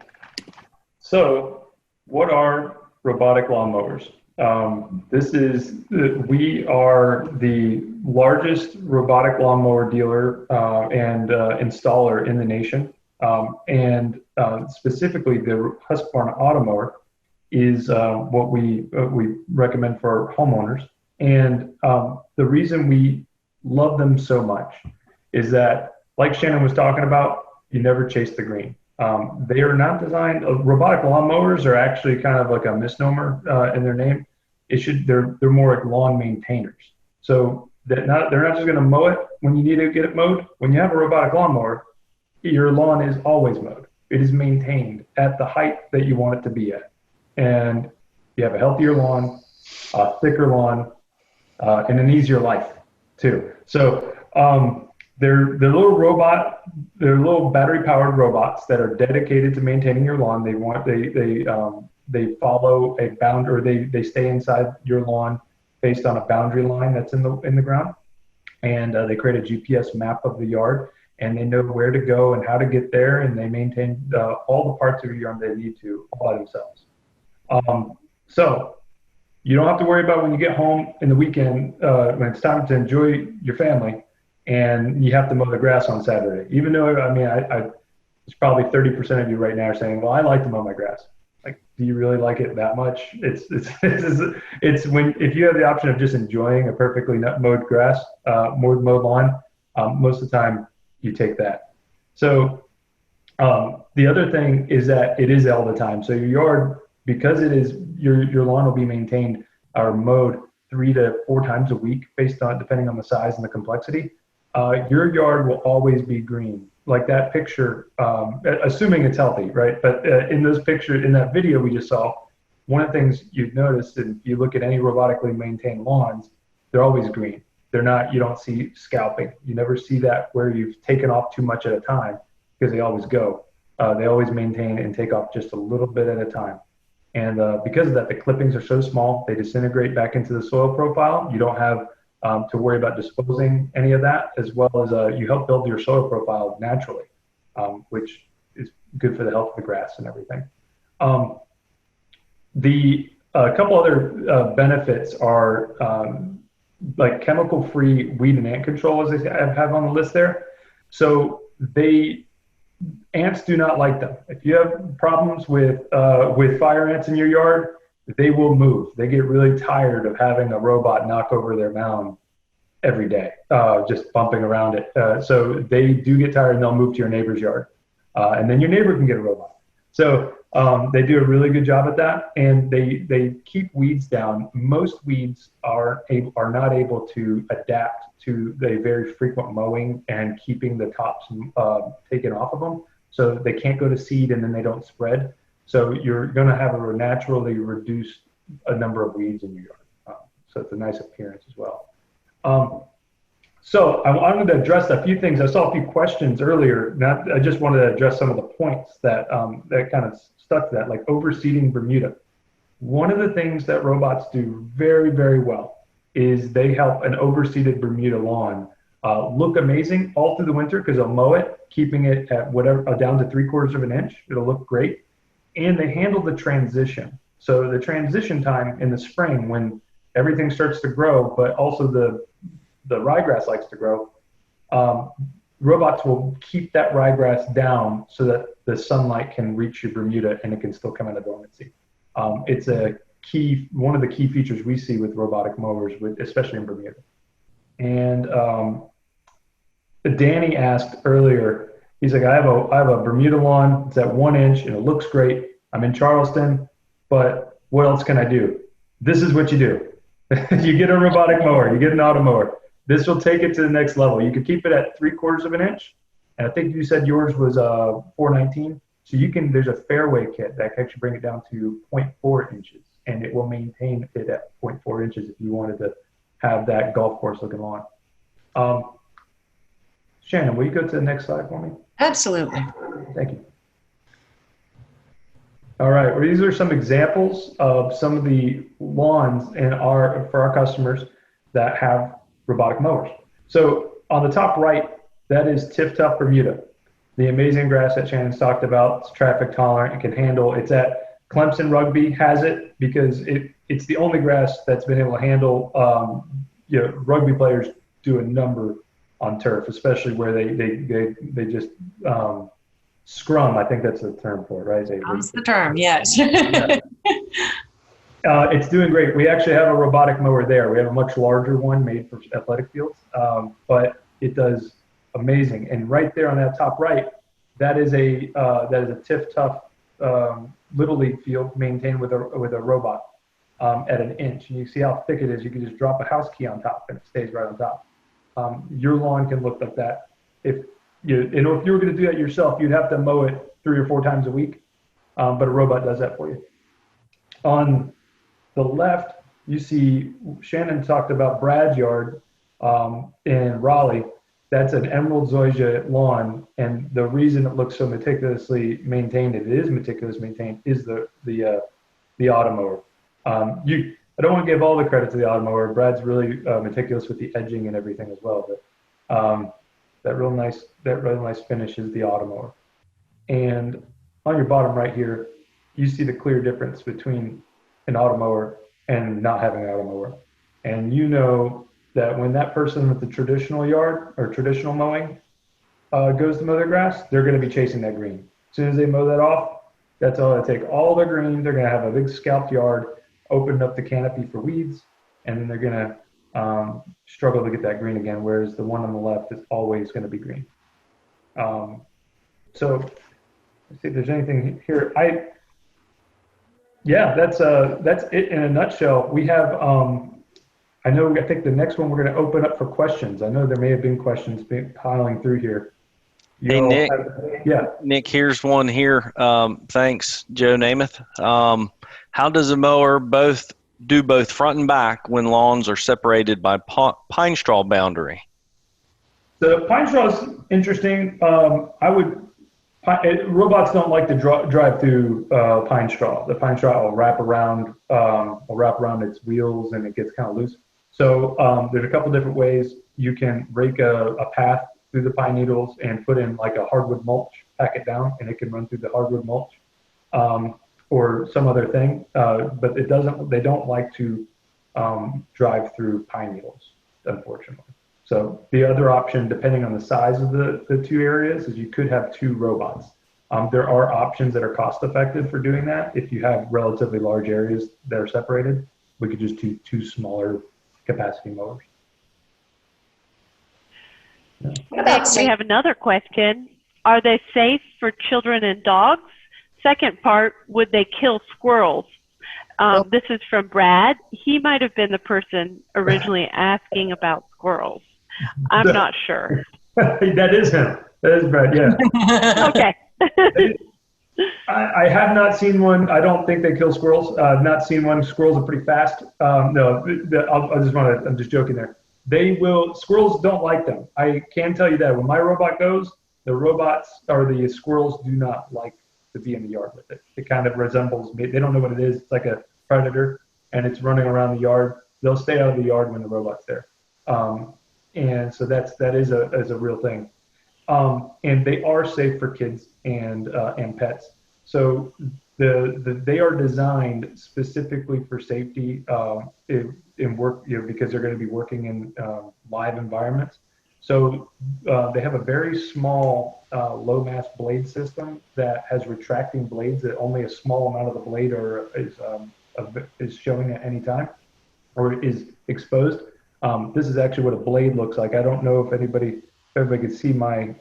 Speaker 3: So what are robotic lawnmowers? We are the largest robotic lawnmower dealer and installer in the nation. Specifically, the Husqvarna Automower is what we recommend for homeowners. And the reason we love them so much is that, like Shannon was talking about, you never chase the green. They are not designed. Robotic lawnmowers are actually kind of like a misnomer in their name. They're more like lawn maintainers. So they're not just going to mow it when you need to get it mowed. When you have a robotic lawnmower, your lawn is always mowed. It is maintained at the height that you want it to be at, and you have a healthier lawn, a thicker lawn, and an easier life too. So they're little battery-powered robots that are dedicated to maintaining your lawn. They follow a boundary, or they stay inside your lawn based on a boundary line that's in the ground, and they create a GPS map of the yard, and they know where to go and how to get there, and they maintain all the parts of your yard they need to all by themselves. So you don't have to worry about when you get home in the weekend, when it's time to enjoy your family and you have to mow the grass on Saturday. Even though, I mean, it's probably 30% of you right now are saying, well, I like to mow my grass. Like, do you really like it that much? It's when, if you have the option of just enjoying a perfectly mowed grass, mowed lawn, most of the time you take that. So the other thing is that it is all the time. So your yard, because it is, your lawn will be maintained or mowed 3 to 4 times a week based on, depending on the size and the complexity. Your yard will always be green. Like that picture, assuming it's healthy, right? But in those pictures, in that video we just saw, one of the things you'd notice, and if you look at any robotically maintained lawns, they're always green. They're not, you don't see scalping. You never see that where you've taken off too much at a time, because they always go. They always maintain and take off just a little bit at a time. And because of that, the clippings are so small, they disintegrate back into the soil profile. You don't have to worry about disposing any of that, as well as you help build your soil profile naturally, which is good for the health of the grass and everything. A couple other benefits are like chemical-free weed and ant control, as I have on the list there. So ants do not like them. If you have problems with fire ants in your yard, they will move. They get really tired of having a robot knock over their mound every day, just bumping around it. So they do get tired and they'll move to your neighbor's yard. And then your neighbor can get a robot. So they do a really good job at that, and they keep weeds down. Most weeds are not able to adapt to the very frequent mowing and keeping the tops taken off of them. So they can't go to seed and then they don't spread. So you're going to have a naturally reduced number of weeds in your yard. So it's a nice appearance as well. So I wanted to address a few things. I saw a few questions earlier. I just wanted to address some of the points that kind of stuck to that, like overseeding Bermuda. One of the things that robots do very, very well is they help an overseeded Bermuda lawn look amazing all through the winter, because they'll mow it, keeping it at whatever down to 3/4 of an inch. It'll look great, and they handle the transition. So the transition time in the spring, when everything starts to grow, but also the ryegrass likes to grow, robots will keep that ryegrass down so that the sunlight can reach your Bermuda and it can still come out of dormancy. It's one of the key features we see with robotic mowers, especially in Bermuda. And Danny asked earlier, he's like, I have a Bermuda lawn. It's at 1 inch and it looks great. I'm in Charleston, but what else can I do? This is what you do. You get a robotic mower, you get an auto mower. This will take it to the next level. You could keep it at 3/4 of an inch. And I think you said yours was 419. So there's a fairway kit that can actually bring it down to 0.4 inches, and it will maintain it at 0.4 inches if you wanted to have that golf course looking lawn. Shannon, will you go to the next slide for me?
Speaker 1: Absolutely.
Speaker 3: Thank you. All right, well, these are some examples of some of the lawns for our customers that have robotic mowers. So on the top right, that is Tiff Tough Bermuda, the amazing grass that Shannon's talked about. It's traffic tolerant, it can handle. It's at Clemson Rugby has it because it's the only grass that's been able to handle. Rugby players do a number on turf, especially where they just scrum. I think that's the term for it, right?
Speaker 1: That's the term, yes.
Speaker 3: It's doing great. We actually have a robotic mower there. We have a much larger one made for athletic fields, but it does amazing. And right there on that top right, that is a Tiff Tough Little League field maintained with a robot at 1 inch. And you see how thick it is. You can just drop a house key on top and it stays right on top. Your lawn can look like that. If you were going to do that yourself, you'd have to mow it 3 or 4 times a week, but a robot does that for you. On the left, you see Shannon talked about Brad's yard in Raleigh. That's an emerald zoysia lawn, and the reason it looks so meticulously maintained, it is meticulously maintained, is the automower. I don't want to give all the credit to the automower. Brad's really meticulous with the edging and everything as well, but that real nice finish is the automower. And on your bottom right here, you see the clear difference between an automower and not having an automower. And you know that when that person with the traditional yard or traditional mowing goes to mow their grass, they're going to be chasing that green. As soon as they mow that off, that's all they take. All their green, they're going to have a big scalped yard, open up the canopy for weeds, and then they're going to struggle to get that green again, whereas the one on the left is always going to be green. So let's see if there's anything here. Yeah, that's it in a nutshell. We have, I think the next one we're going to open up for questions. I know there may have been questions piling through here.
Speaker 4: Hey, Nick.
Speaker 3: Yeah.
Speaker 4: Nick, here's one here. Thanks, Joe Namath. How does a mower do both front and back when lawns are separated by pine straw boundary?
Speaker 3: The pine straw is interesting. Robots don't like to drive through pine straw. The pine straw will wrap around its wheels and it gets kind of loose. So there's a couple different ways you can rake a path through the pine needles and put in like a hardwood mulch, pack it down, and it can run through the hardwood mulch or some other thing. But they don't like to drive through pine needles, unfortunately. So the other option, depending on the size of the two areas, is you could have two robots. There are options that are cost effective for doing that. If you have relatively large areas that are separated, we could just do two smaller capacity mowers.
Speaker 2: Nick, we have another question. Are they safe for children and dogs? Second part, would they kill squirrels? This is from Brad. He might have been the person originally asking about squirrels. I'm not sure.
Speaker 3: That is him. That is Brad, yeah.
Speaker 2: Okay.
Speaker 3: I have not seen one. I don't think they kill squirrels. I've not seen one. Squirrels are pretty fast. No, I'm just joking there. Squirrels don't like them. I can tell you that when my robot goes, the squirrels do not like to be in the yard with it. It kind of resembles me. They don't know what it is. It's like a predator and it's running around the yard. They'll stay out of the yard when the robot's there. And so that is a real thing. And they are safe for kids and pets. So they are designed specifically for safety in work, because they're going to be working in live environments. So they have a very small low mass blade system that has retracting blades that only a small amount of the blade is showing at any time or is exposed. This is actually what a blade looks like. I don't know if everybody can see my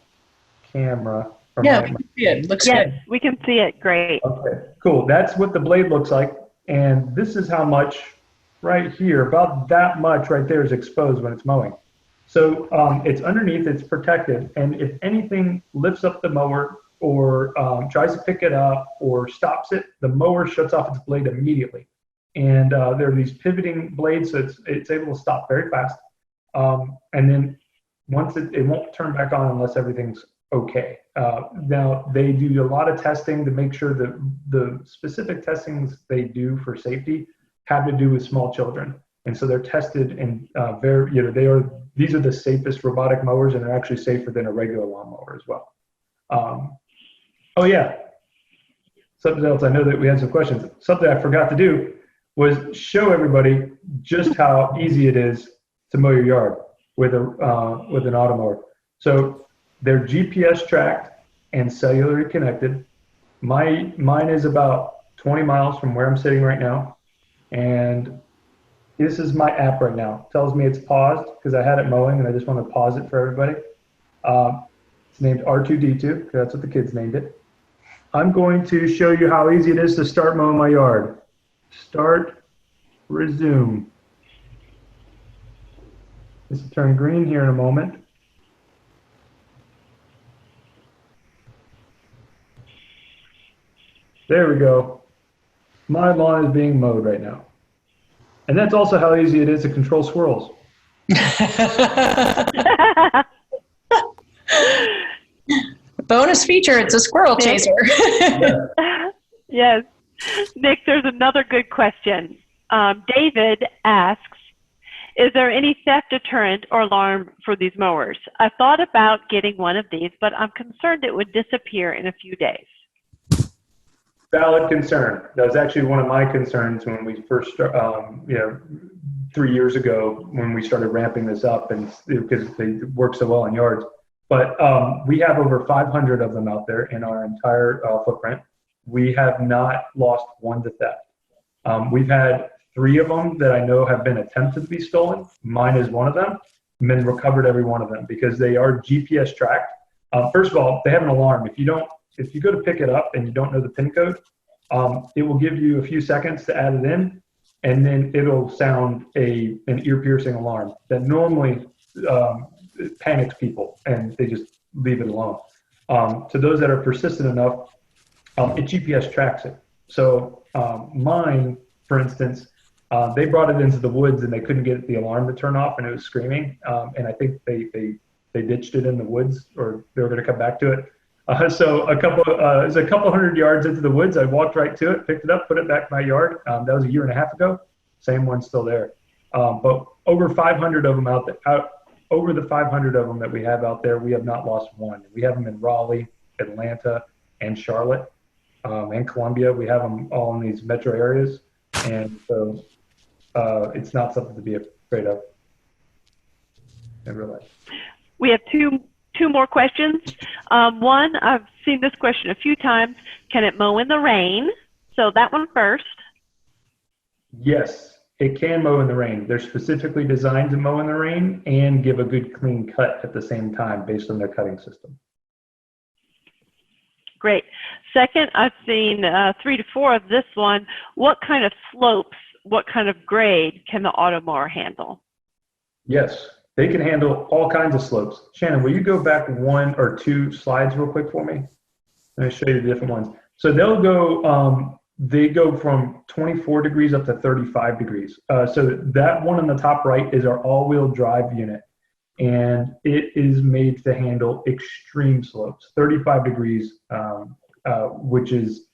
Speaker 3: camera.
Speaker 1: Yeah, we can see it. Looks good.
Speaker 2: We can see it. Great.
Speaker 3: Okay, cool. That's what the blade looks like. And this is how much right here, about that much right there is exposed when it's mowing. So it's underneath, it's protected. And if anything lifts up the mower or tries to pick it up or stops it, the mower shuts off its blade immediately. And there are these pivoting blades, so it's able to stop very fast. And then once it won't turn back on unless everything's okay. Now, they do a lot of testing to make sure that the specific testings they do for safety have to do with small children. And so they're tested and these are the safest robotic mowers, and they're actually safer than a regular lawnmower as well. Oh yeah, something else. I know that we had some questions. Something I forgot to do was show everybody just how easy it is to mow your yard with an automower. So they're GPS tracked and cellularly connected. Mine is about 20 miles from where I'm sitting right now. And this is my app right now. It tells me it's paused because I had it mowing and I just want to pause it for everybody. It's named R2D2 because that's what the kids named it. I'm going to show you how easy it is to start mowing my yard. Start, resume. This will turn green here in a moment. There we go. My lawn is being mowed right now. And that's also how easy it is to control squirrels.
Speaker 1: Bonus feature, it's a squirrel chaser.
Speaker 2: Yes. Nick, there's another good question. David asks, is there any theft deterrent or alarm for these mowers? I thought about getting one of these, but I'm concerned it would disappear in a few days.
Speaker 3: Valid concern. That was actually one of my concerns when we first, 3 years ago when we started ramping this up, and because they work so well in yards. But we have over 500 of them out there in our entire footprint. We have not lost one to theft. We've had 3 of them that I know have been attempted to be stolen. Mine is one of them, and then recovered every one of them because they are GPS tracked. First of all, they have an alarm. If you go to pick it up and you don't know the PIN code, it will give you a few seconds to add it in, and then it'll sound an ear-piercing alarm that normally panics people, and they just leave it alone. To those that are persistent enough, it GPS tracks it. So mine, for instance, they brought it into the woods and they couldn't get the alarm to turn off, and it was screaming. And I think they ditched it in the woods, or they were going to come back to it. So it was a couple hundred yards into the woods. I walked right to it, picked it up, put it back in my yard. That was 1.5 years ago. Same one's still there. But over 500 of them over the 500 of them that we have out there, we have not lost one. We have them in Raleigh, Atlanta, and Charlotte, and Columbia. We have them all in these metro areas. And so it's not something to be afraid of in real life.
Speaker 2: We have two more questions. One, I've seen this question a few times. Can it mow in the rain? So that one first.
Speaker 3: Yes, it can mow in the rain. They're specifically designed to mow in the rain and give a good clean cut at the same time based on their cutting system.
Speaker 2: Great. Second, I've seen 3 to 4 of this one. What kind of slopes, what kind of grade can the Automower handle?
Speaker 3: Yes, they can handle all kinds of slopes. Shannon, will you go back 1 or 2 slides real quick for me? Let me show you the different ones. So they go from 24 degrees up to 35 degrees. So that one on the top right is our all-wheel drive unit, and it is made to handle extreme slopes, 35 degrees, which is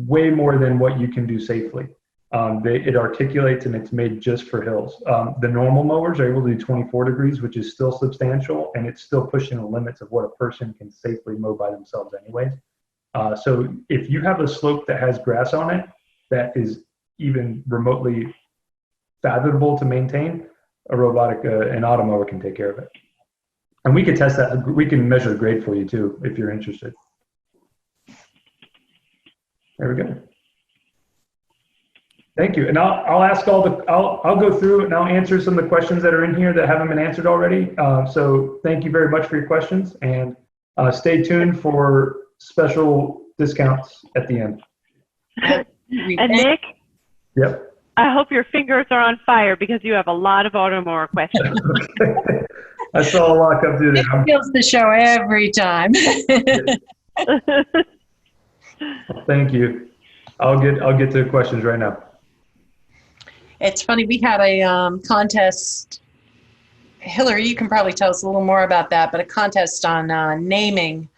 Speaker 3: way more than what you can do safely. It articulates, and it's made just for hills. The normal mowers are able to do 24 degrees, which is still substantial, and it's still pushing the limits of what a person can safely mow by themselves anyways. So if you have a slope that has grass on it that is even remotely fathomable to maintain, an Automower can take care of it. And we can test that. We can measure the grade for you too, if you're interested. There we go. Thank you. And I'll ask I'll go through and I'll answer some of the questions that are in here that haven't been answered already. So thank you very much for your questions, and stay tuned for special discounts at the end.
Speaker 2: And Nick?
Speaker 3: Yep.
Speaker 2: I hope your fingers are on fire because you have a lot of Automower questions.
Speaker 3: Okay. I saw a lot come through there.
Speaker 1: It kills the show every time.
Speaker 3: Thank you. I'll get to the questions right now.
Speaker 1: It's funny, we had a contest. Hillary, you can probably tell us a little more about that, but a contest on naming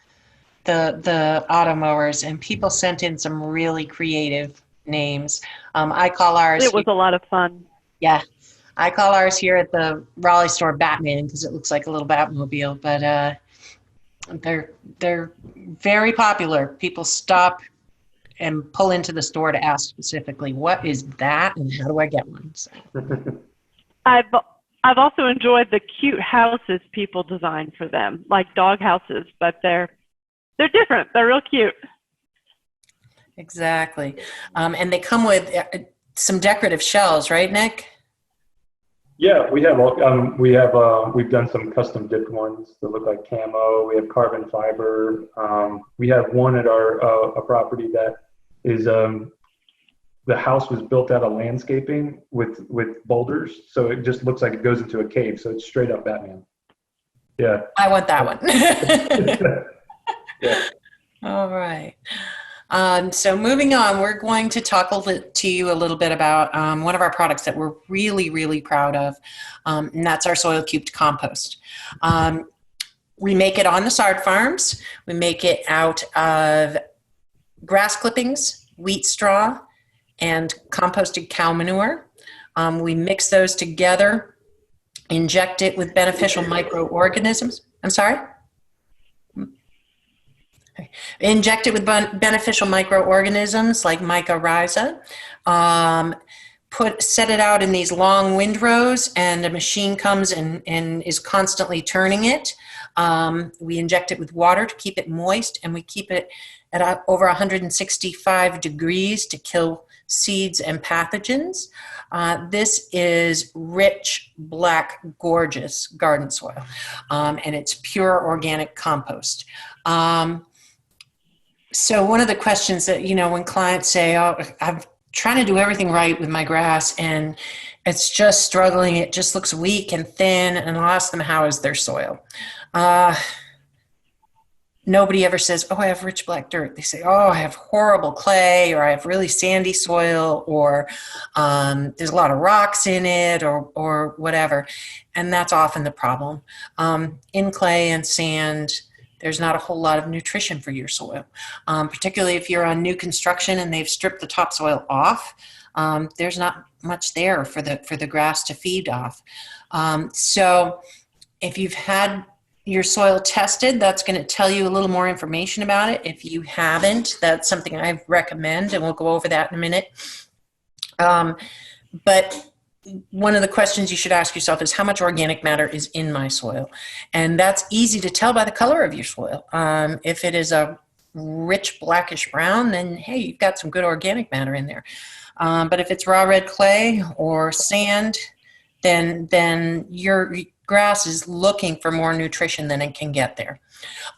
Speaker 1: the Automowers, and people sent in some really creative names. I call ours.
Speaker 2: It was a lot of fun.
Speaker 1: Yeah. I call ours here at the Raleigh store Batman because it looks like a little Batmobile, but they're very popular. People stop and pull into the store to ask specifically, what is that and how do I get one? So.
Speaker 2: I've also enjoyed the cute houses people design for them, like dog houses, but they're different. They're real cute.
Speaker 1: Exactly. And they come with some decorative shells, right, Nick?
Speaker 3: Yeah, we've done some custom dipped ones that look like camo. We have carbon fiber. We have one at our property that is the house was built out of landscaping with boulders, so it just looks like it goes into a cave. So it's straight up Batman. Yeah.
Speaker 1: I want that one.
Speaker 3: Yeah.
Speaker 1: All right. So moving on, we're going to talk to you a little bit about one of our products that we're really, really proud of, and that's our soil cubed compost. We make it on the Sod farms. We make it out of grass clippings, wheat straw, and composted cow manure. We mix those together, inject it with beneficial microorganisms. I'm sorry? Inject it with beneficial microorganisms like mycorrhiza. Set it out in these long windrows, and a machine comes and is constantly turning it. We inject it with water to keep it moist, and we keep it at over 165 degrees to kill seeds and pathogens. This is rich, black, gorgeous garden soil, and it's pure organic compost. So one of the questions that, when clients say, oh, I'm trying to do everything right with my grass and it's just struggling, it just looks weak and thin, and I'll ask them, how is their soil? Nobody ever says, oh, I have rich black dirt. They say, oh, I have horrible clay, or I have really sandy soil, or there's a lot of rocks in it, or whatever. And that's often the problem. In clay and sand, there's not a whole lot of nutrition for your soil, particularly if you're on new construction and they've stripped the topsoil off. There's not much there for the grass to feed off. So if you've had your soil tested, that's going to tell you a little more information about it. If you haven't, that's something I recommend, and we'll go over that in a minute. But one of the questions you should ask yourself is, how much organic matter is in my soil? And that's easy to tell by the color of your soil. If it is a rich blackish brown, then hey, you've got some good organic matter in there. But if it's raw red clay or sand, then your grass is looking for more nutrition than it can get there.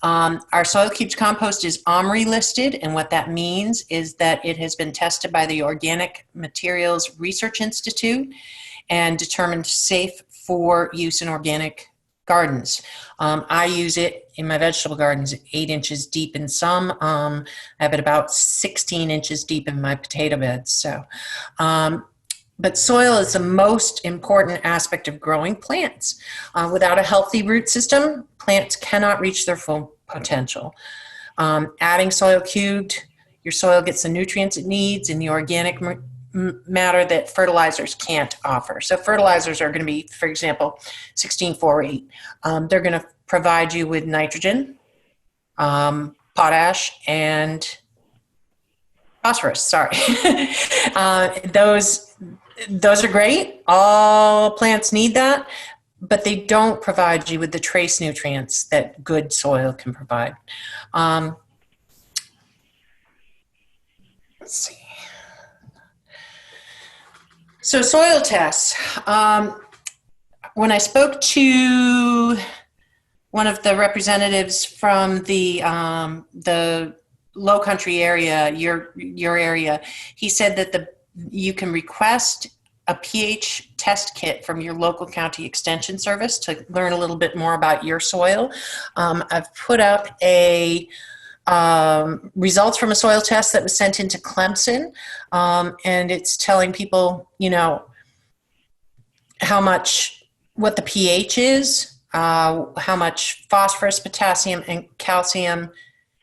Speaker 1: Our Soil Keeps Compost is OMRI listed, and what that means is that it has been tested by the Organic Materials Research Institute and determined safe for use in organic gardens. I use it in my vegetable gardens 8 inches deep in some. I have it about 16 inches deep in my potato beds. So, but soil is the most important aspect of growing plants. Without a healthy root system, plants cannot reach their full potential. Adding soil cubed, your soil gets the nutrients it needs and the organic matter that fertilizers can't offer. So fertilizers are going to be, for example, 16-4-8. They're going to provide you with nitrogen, potash, and phosphorus. Sorry. Those are great. All plants need that, but they don't provide you with the trace nutrients that good soil can provide. Let's see. So soil tests. When I spoke to one of the representatives from the Low Country area, your area, he said that you can request a pH test kit from your local county extension service to learn a little bit more about your soil. I've put up results from a soil test that was sent into Clemson, and it's telling people, what the pH is, how much phosphorus, potassium, and calcium,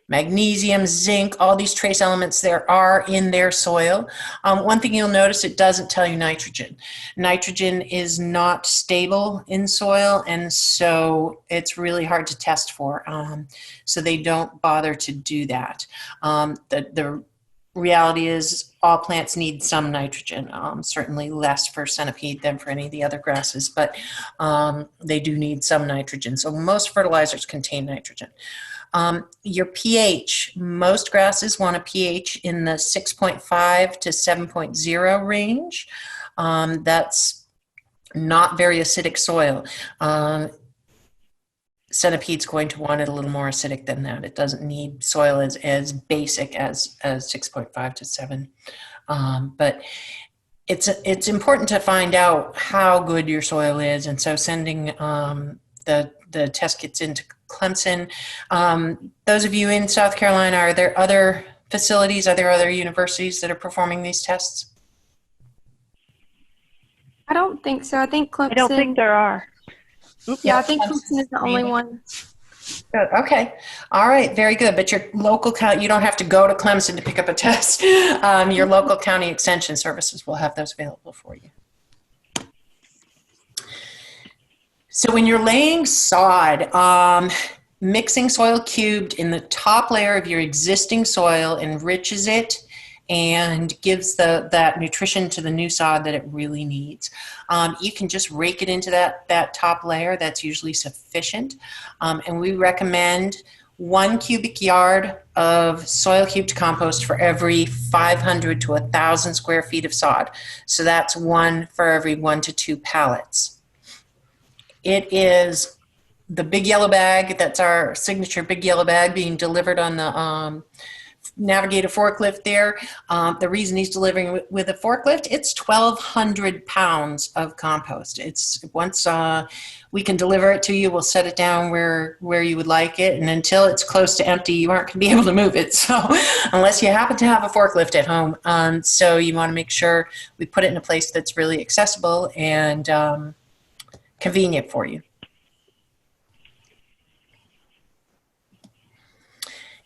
Speaker 1: magnesium, zinc, all these trace elements there are in their soil. One thing you'll notice, it doesn't tell you nitrogen. Nitrogen is not stable in soil, and so it's really hard to test for. So they don't bother to do that. The reality is all plants need some nitrogen, certainly less for centipede than for any of the other grasses, but they do need some nitrogen. So most fertilizers contain nitrogen. Your pH, most grasses want a pH in the 6.5 to 7.0 range. That's not very acidic soil. Centipede's going to want it a little more acidic than that. It doesn't need soil as basic as 6.5 to 7. But it's important to find out how good your soil is, and so sending the test kits into Clemson. Those of you in South Carolina, are there other facilities, are there other universities that are performing these tests?
Speaker 5: I don't think so. I think Clemson.
Speaker 2: I don't think there are.
Speaker 5: Yeah, I think Clemson is the only one.
Speaker 1: Good. Okay. All right. Very good. But your local county, you don't have to go to Clemson to pick up a test. Your local county extension services will have those available for you. So when you're laying sod, mixing soil cubed in the top layer of your existing soil enriches it and gives that nutrition to the new sod that it really needs. You can just rake it into that top layer. That's usually sufficient. And we recommend 1 cubic yard of soil cubed compost for every 500 to 1,000 square feet of sod. So that's 1 for every 1 to 2 pallets. It is the big yellow bag. That's our signature big yellow bag being delivered on the Navigator forklift there. The reason he's delivering with a forklift, it's 1,200 pounds of compost. It's once we can deliver it to you, we'll set it down where you would like it, and until it's close to empty, you aren't going to be able to move it. So unless you happen to have a forklift at home, so you want to make sure we put it in a place that's really accessible and convenient for you.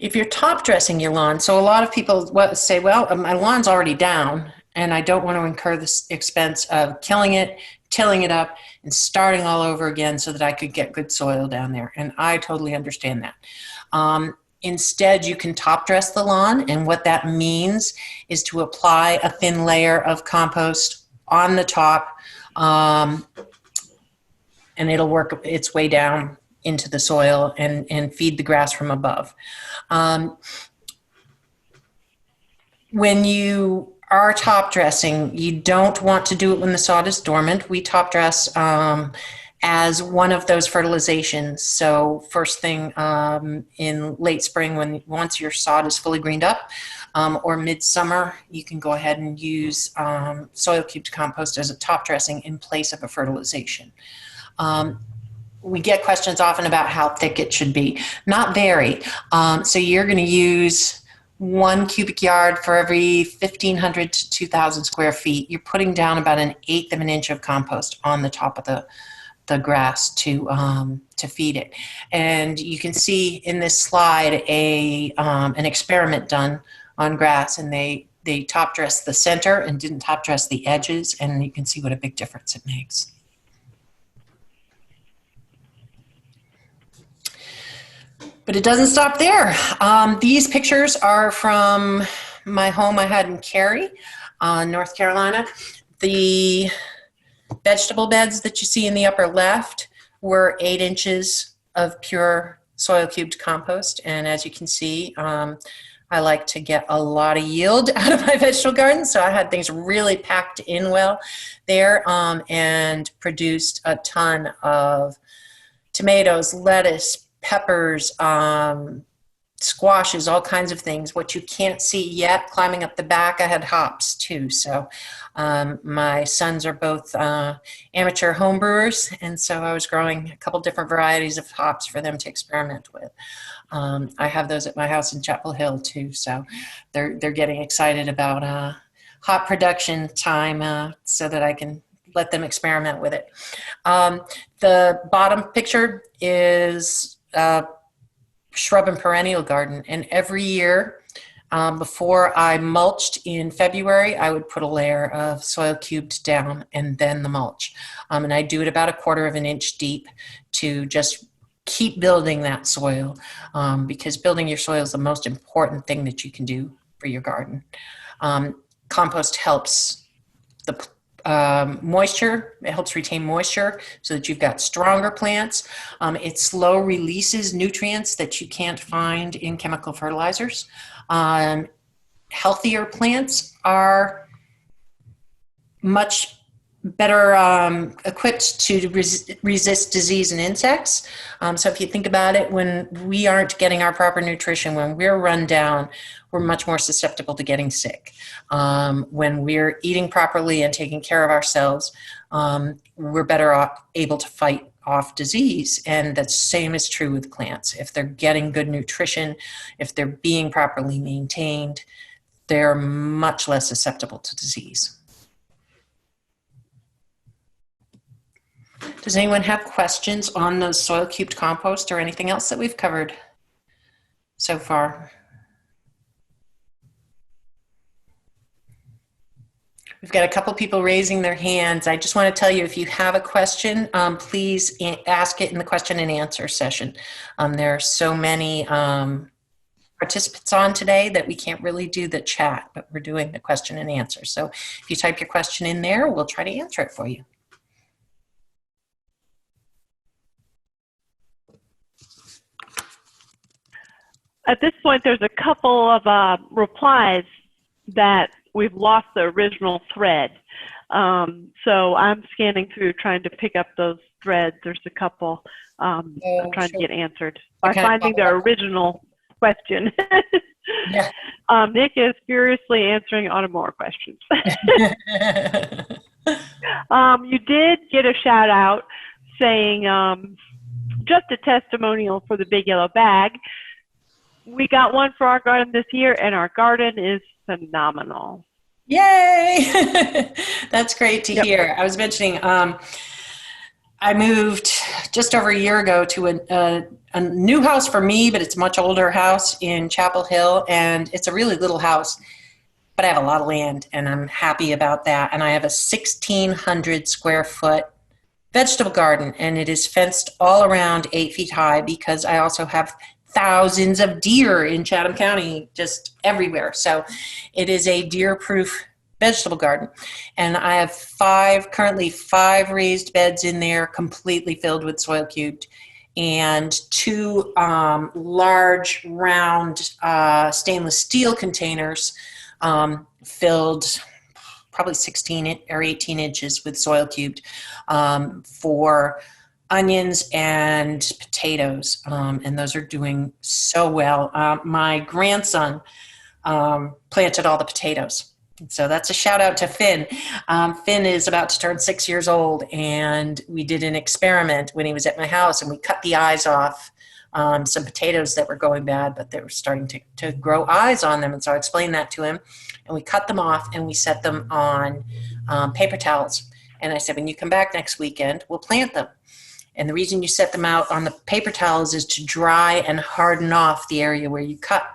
Speaker 1: If you're top dressing your lawn, so a lot of people say, well, my lawn's already down and I don't want to incur the expense of killing it, tilling it up, and starting all over again so that I could get good soil down there. And I totally understand that. Instead, you can top dress the lawn, and what that means is to apply a thin layer of compost on the top, and it'll work its way down into the soil and feed the grass from above. When you are top dressing, you don't want to do it when the sod is dormant. We top dress as one of those fertilizations. So first thing in late spring, once your sod is fully greened up, or midsummer, you can go ahead and use soil cubed compost as a top dressing in place of a fertilization. We get questions often about how thick it should be. Not very. So you're going to use 1 cubic yard for every 1,500 to 2,000 square feet. You're putting down about 1/8 of an inch of compost on the top of the grass to feed it. And you can see in this slide an experiment done on grass, and they top dressed the center and didn't top dress the edges, and you can see what a big difference it makes. But it doesn't stop there. These pictures are from my home I had in Cary, North Carolina. The vegetable beds that you see in the upper left were 8 inches of pure soil cubed compost. And as you can see, I like to get a lot of yield out of my vegetable garden. So I had things really packed in well there, and produced a ton of tomatoes, lettuce, peppers, squashes, all kinds of things. What you can't see yet, climbing up the back, I had hops too. So my sons are both amateur home brewers, and so I was growing a couple different varieties of hops for them to experiment with. I have those at my house in Chapel Hill too, so they're getting excited about hop production time, so that I can let them experiment with it. The bottom picture is shrub and perennial garden, and every year before I mulched in February, I would put a layer of soil cubed down and then the mulch, and I do it about 1/4 of an inch deep to just keep building that soil, because building your soil is the most important thing that you can do for your garden. Compost helps the moisture. It helps retain moisture so that you've got stronger plants. It slow releases nutrients that you can't find in chemical fertilizers. Healthier plants are much better equipped to resist disease and insects. So if you think about it, when we aren't getting our proper nutrition, when we're run down, we're much more susceptible to getting sick. When we're eating properly and taking care of ourselves, we're better able to fight off disease. And the same is true with plants. If they're getting good nutrition, if they're being properly maintained, they're much less susceptible to disease. Does anyone have questions on those soil cubed compost or anything else that we've covered so far? We've got a couple people raising their hands. I just want to tell you, if you have a question, please ask it in the question and answer session. There are so many participants on today that we can't really do the chat, but we're doing the question and answer. So if you type your question in there, we'll try to answer it for you.
Speaker 2: At this point, there's a couple of replies that we've lost the original thread. So I'm scanning through trying to pick up those threads. There's a couple I'm trying to get answered by finding their original question.
Speaker 1: Yeah.
Speaker 2: Nick is furiously answering Automore questions. You did get a shout out saying just a testimonial for the Big Yellow Bag. We got one for our garden this year, and our garden is phenomenal.
Speaker 1: Yay! That's great to hear. I was mentioning I moved just over a year ago to a new house for me, but it's a much older house in Chapel Hill, and it's a really little house, but I have a lot of land, and I'm happy about that. And I have a 1,600 square foot vegetable garden, and it is fenced all around 8 feet high because I also have thousands of deer in Chatham County, just everywhere. So it is a deer-proof vegetable garden. And I have currently five raised beds in there, completely filled with soil cubed, and two large, round stainless steel containers filled probably 16 or 18 inches with soil cubed for onions and potatoes, and those are doing so well. My grandson planted all the potatoes. So that's a shout out to Finn. Finn is about to turn 6 years old, and we did an experiment when he was at my house, and we cut the eyes off some potatoes that were going bad, but they were starting to grow eyes on them. And so I explained that to him, and we cut them off and we set them on paper towels. And I said, when you come back next weekend, we'll plant them. And the reason you set them out on the paper towels is to dry and harden off the area where you cut.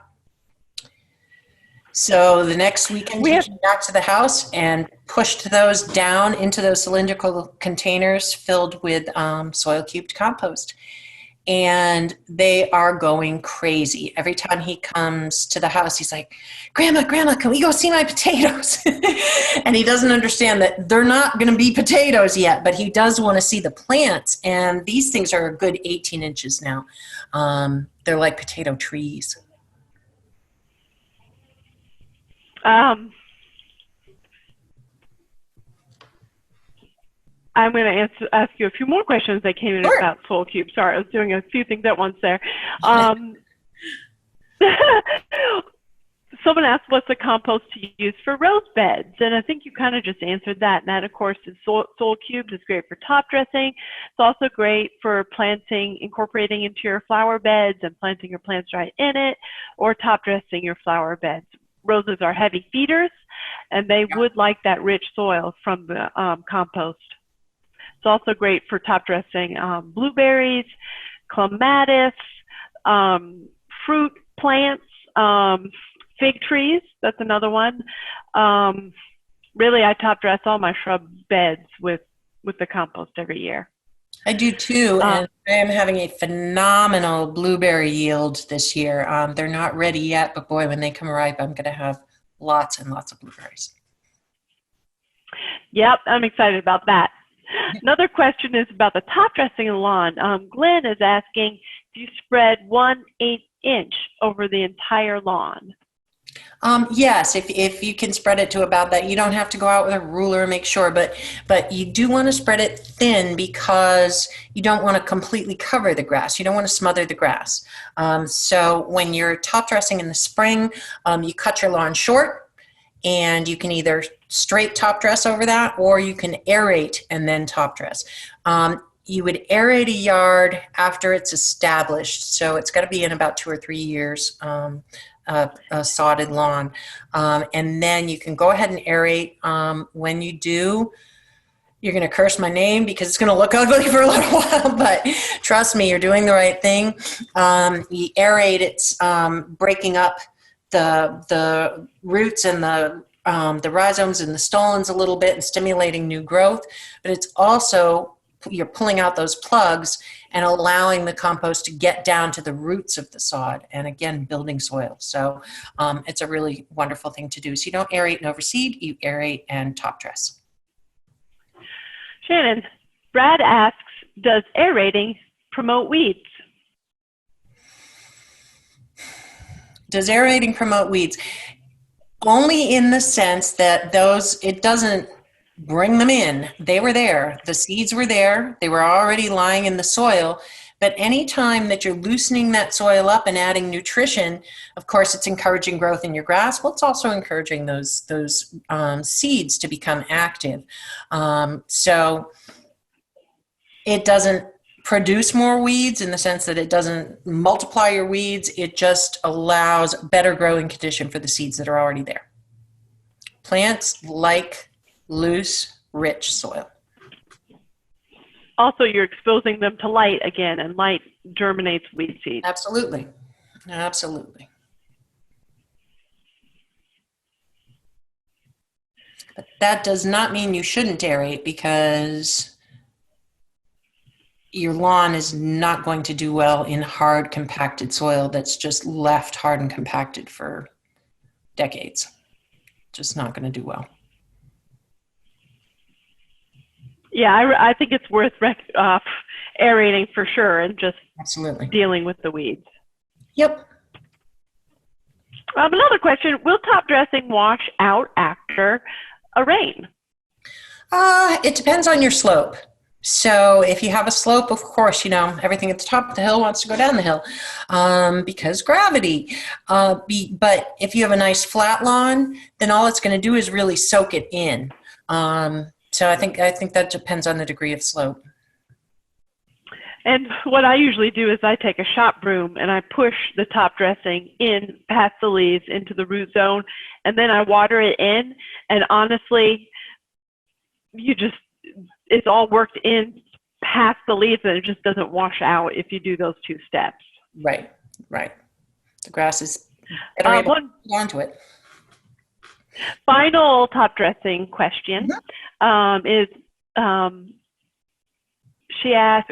Speaker 1: So the next weekend, we came back to the house and pushed those down into those cylindrical containers filled with soil cubed compost. And they are going crazy. Every time he comes to the house, he's like, Grandma, can we go see my potatoes? And he doesn't understand that they're not going to be potatoes yet, but he does want to see the plants. And these things are a good 18 inches now. They're like potato trees.
Speaker 2: I'm going to ask you a few more questions that came in about soil cubes. Sorry, I was doing a few things at once there. Someone asked what's the compost to use for rose beds, and I think you kind of just answered that. And that, of course, is soil cubes. It's great for top dressing. It's also great for incorporating into your flower beds and planting your plants right in it, or top dressing your flower beds. Roses are heavy feeders, and they would like that rich soil from the compost. It's also great for top dressing blueberries, clematis, fruit plants, fig trees. That's another one. Really, I top dress all my shrub beds with the compost every year.
Speaker 1: I do too, and I am having a phenomenal blueberry yield this year. They're not ready yet, but boy, when they come ripe, I'm going to have lots and lots of blueberries.
Speaker 2: Yep, I'm excited about that. Another question is about the top dressing of the lawn. Glenn is asking, do you spread 1/8 inch over the entire lawn?
Speaker 1: Yes, if you can spread it to about that. You don't have to go out with a ruler and make sure, but you do want to spread it thin because you don't want to completely cover the grass. You don't want to smother the grass. So when you're top dressing in the spring, you cut your lawn short, and you can either straight top dress over that, or you can aerate and then top dress. You would aerate a yard after it's established, so it's got to be in about 2 or 3 years. A sodded lawn, and then you can go ahead and aerate. When you do, you're going to curse my name because it's going to look ugly for a little while, but trust me, you're doing the right thing. You aerate, it's breaking up the roots and the the rhizomes and the stolons a little bit and stimulating new growth, but it's also you're pulling out those plugs and allowing the compost to get down to the roots of the sod and again building soil. So it's a really wonderful thing to do. So you don't aerate and overseed, you aerate and top dress.
Speaker 2: Shannon, Brad asks, does aerating promote weeds?
Speaker 1: Does aerating promote weeds? Only in the sense that it doesn't bring them in. They were there. The seeds were there. They were already lying in the soil. But anytime that you're loosening that soil up and adding nutrition, of course, it's encouraging growth in your grass. Well, it's also encouraging those seeds to become active. So it doesn't produce more weeds in the sense that it doesn't multiply your weeds. It just allows better growing condition for the seeds that are already there. Plants like loose, rich soil.
Speaker 2: Also, you're exposing them to light again, and light germinates weed seeds.
Speaker 1: Absolutely. Absolutely. But that does not mean you shouldn't aerate, because your lawn is not going to do well in hard, compacted soil that's just left hard and compacted for decades. Just not going to do well.
Speaker 2: Yeah, I think it's worth aerating for sure, and just
Speaker 1: absolutely
Speaker 2: dealing with the weeds.
Speaker 1: Yep.
Speaker 2: Another question, will top dressing wash out after a rain?
Speaker 1: It depends on your slope. So if you have a slope, of course, everything at the top of the hill wants to go down the hill because gravity. But if you have a nice flat lawn, then all it's going to do is really soak it in. So I think that depends on the degree of slope.
Speaker 2: And what I usually do is I take a shop broom and I push the top dressing in past the leaves into the root zone, and then I water it in. And honestly, it's all worked in past the leaves, and it just doesn't wash out if you do those two steps.
Speaker 1: Right. The grass is better able to hold onto it.
Speaker 2: Final top dressing question is he asked,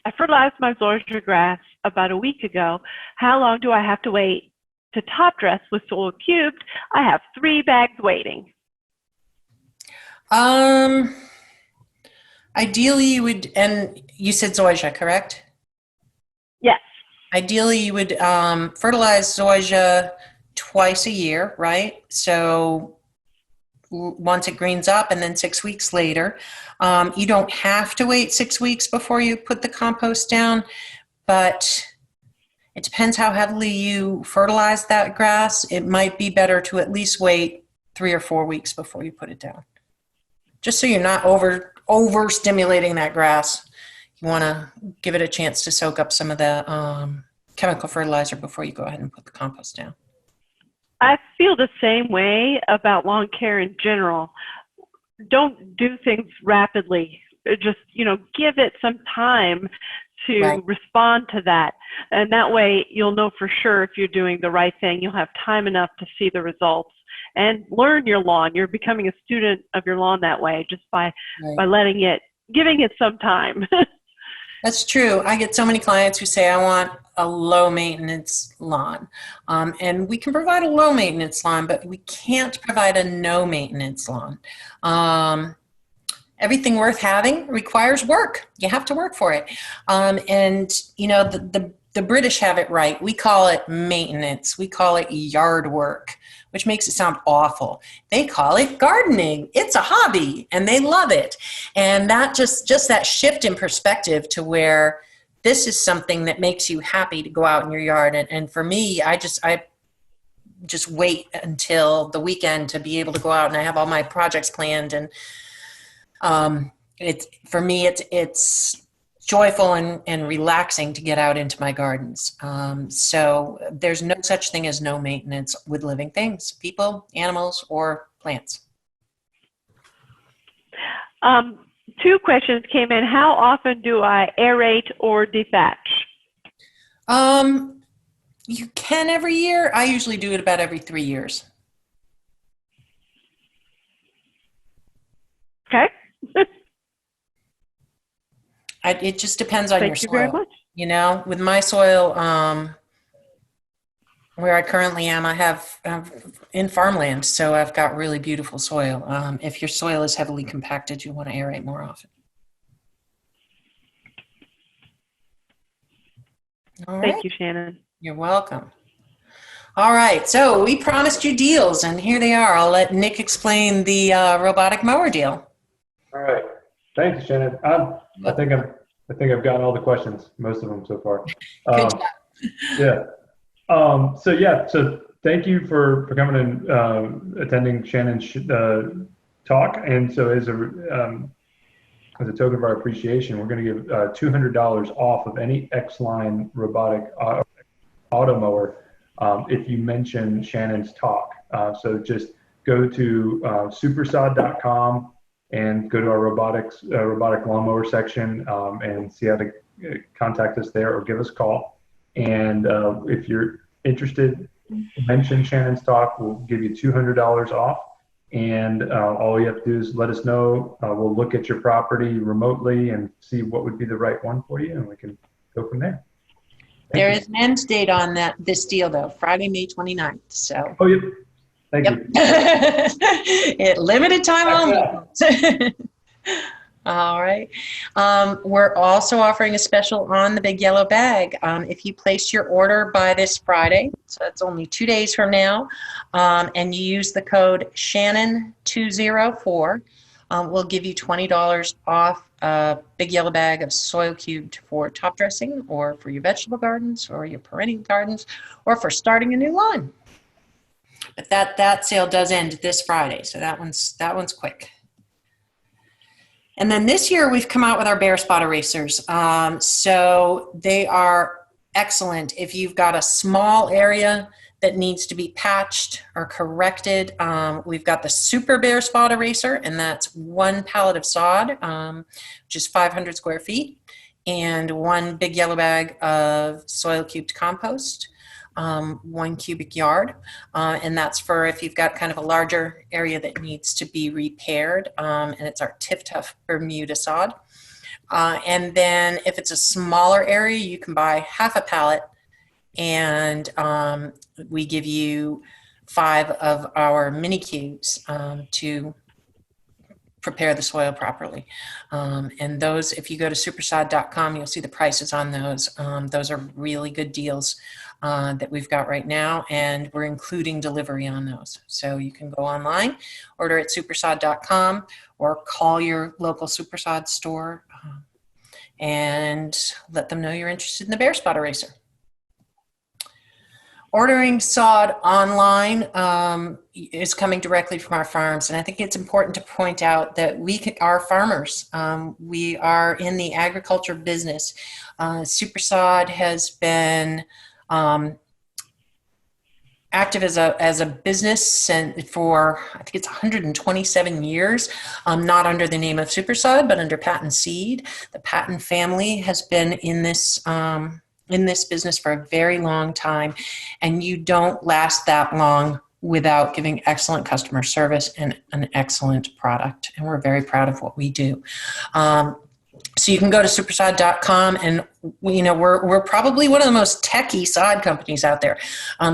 Speaker 2: I fertilized my zoysia grass about a week ago. How long do I have to wait to top dress with soil cubed? I have 3 bags waiting.
Speaker 1: Ideally you would, and you said zoysia, correct?
Speaker 2: Yes.
Speaker 1: Ideally you would fertilize zoysia twice a year, right? So once it greens up and then 6 weeks later. You don't have to wait 6 weeks before you put the compost down, but it depends how heavily you fertilize that grass. It might be better to at least wait 3 or 4 weeks before you put it down. Just so you're not over stimulating that grass. You want to give it a chance to soak up some of the chemical fertilizer before you go ahead and put the compost down.
Speaker 2: I feel the same way about lawn care in general. Don't do things rapidly. Just, give it some time to respond to that. And that way you'll know for sure if you're doing the right thing. You'll have time enough to see the results and learn your lawn. You're becoming a student of your lawn that way, just by giving it some time.
Speaker 1: That's true. I get so many clients who say, I want a low maintenance lawn. And we can provide a low maintenance lawn, but we can't provide a no maintenance lawn. Everything worth having requires work. You have to work for it. The British have it right. We call it maintenance. We call it yard work, which makes it sound awful. They call it gardening. It's a hobby and they love it. And that just that shift in perspective to where this is something that makes you happy to go out in your yard. And for me, I just wait until the weekend to be able to go out, and I have all my projects planned. And for me, it's joyful and relaxing to get out into my gardens. So there's no such thing as no maintenance with living things, people, animals, or plants.
Speaker 2: 2 questions came in. How often do I aerate or dethatch?
Speaker 1: You can every year. I usually do it about every 3 years. It just depends on your
Speaker 2: Thank you very
Speaker 1: soil.
Speaker 2: much.
Speaker 1: You know, with my soil, where I currently am, I have in farmland, so I've got really beautiful soil. If your soil is heavily compacted, you want to aerate more often. All right.
Speaker 2: Thank you, Shannon.
Speaker 1: You're welcome. All right, so we promised you deals, and here they are. I'll let Nick explain the robotic mower deal.
Speaker 3: All right. Thanks, Shannon. I think I've gotten all the questions, most of them so far.
Speaker 1: Good job.
Speaker 3: Yeah. So thank you for coming and attending Shannon's talk. And so as a token of our appreciation, we're going to give $200 off of any X-Line robotic auto mower if you mention Shannon's talk. So just go to Super-Sod.com and go to our robotic lawnmower section and see how to contact us there or give us a call. And if you're interested, mention Shannon's talk. We'll give you $200 off. And all you have to do is let us know. We'll look at your property remotely and see what would be the right one for you, and we can go from there.
Speaker 1: There is an end date on this deal, though, Friday, May 29th. So.
Speaker 3: Oh, yep. Thank you.
Speaker 1: It limited time only. All right. We're also offering a special on the Big Yellow Bag. If you place your order by this Friday, so that's only 2 days from now, and you use the code Shannon204, we'll give you $20 off a Big Yellow Bag of soil cubed for top dressing or for your vegetable gardens or your perennial gardens or for starting a new lawn. But that sale does end this Friday, so that one's quick. And then this year we've come out with our Bear Spot erasers. So they are excellent if you've got a small area that needs to be patched or corrected. We've got the Super Bear Spot eraser, and that's 1 pallet of sod, which is 500 square feet, and 1 big yellow bag of soil cubed compost. 1 cubic yard, and that's for if you've got kind of a larger area that needs to be repaired, and it's our Tif Tuff Bermuda sod. And then if it's a smaller area, you can buy half a pallet, and we give you 5 of our mini cubes to prepare the soil properly. And those, if you go to Super-Sod.com, you'll see the prices on those. Those are really good deals that we've got right now, and we're including delivery on those. So you can go online, order at Super-Sod.com, or call your local Super-Sod store and let them know you're interested in the Bear Spot eraser. Ordering sod online is coming directly from our farms, and I think it's important to point out that we are farmers. We are in the agriculture business. Super-Sod has been active as a business and for I think it's 127 years, not under the name of Super-Sod, but under Patent Seed. The Patent family has been in this business for a very long time, and you don't last that long without giving excellent customer service and an excellent product. And we're very proud of what we do. So you can go to Super-Sod.com, and we're probably one of the most techy sod companies out there.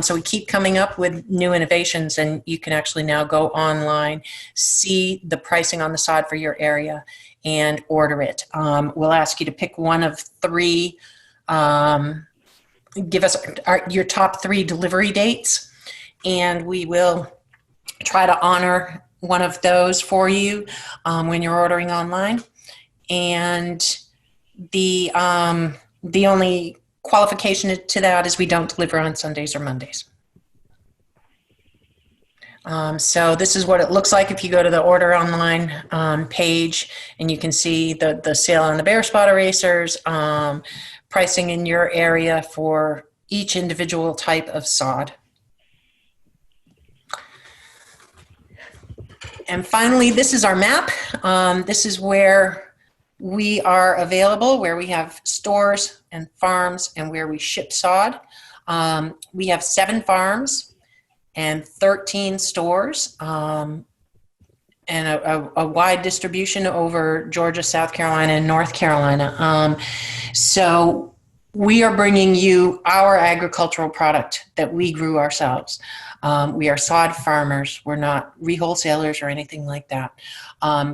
Speaker 1: So we keep coming up with new innovations, and you can actually now go online, see the pricing on the sod for your area, and order it. We'll ask you to pick one of 3. Give us your top 3 delivery dates, and we will try to honor one of those for you when you're ordering online. And the only qualification to that is we don't deliver on Sundays or Mondays. So this is what it looks like if you go to the order online page, and you can see the sale on the Bear Spot erasers, pricing in your area for each individual type of sod. And finally, this is our map. This is where we are available, where we have stores and farms and where we ship sod. We have 7 farms and 13 stores. a wide distribution over Georgia, South Carolina, and North Carolina. So we are bringing you our agricultural product that we grew ourselves. We are sod farmers. We're not re-wholesalers or anything like that.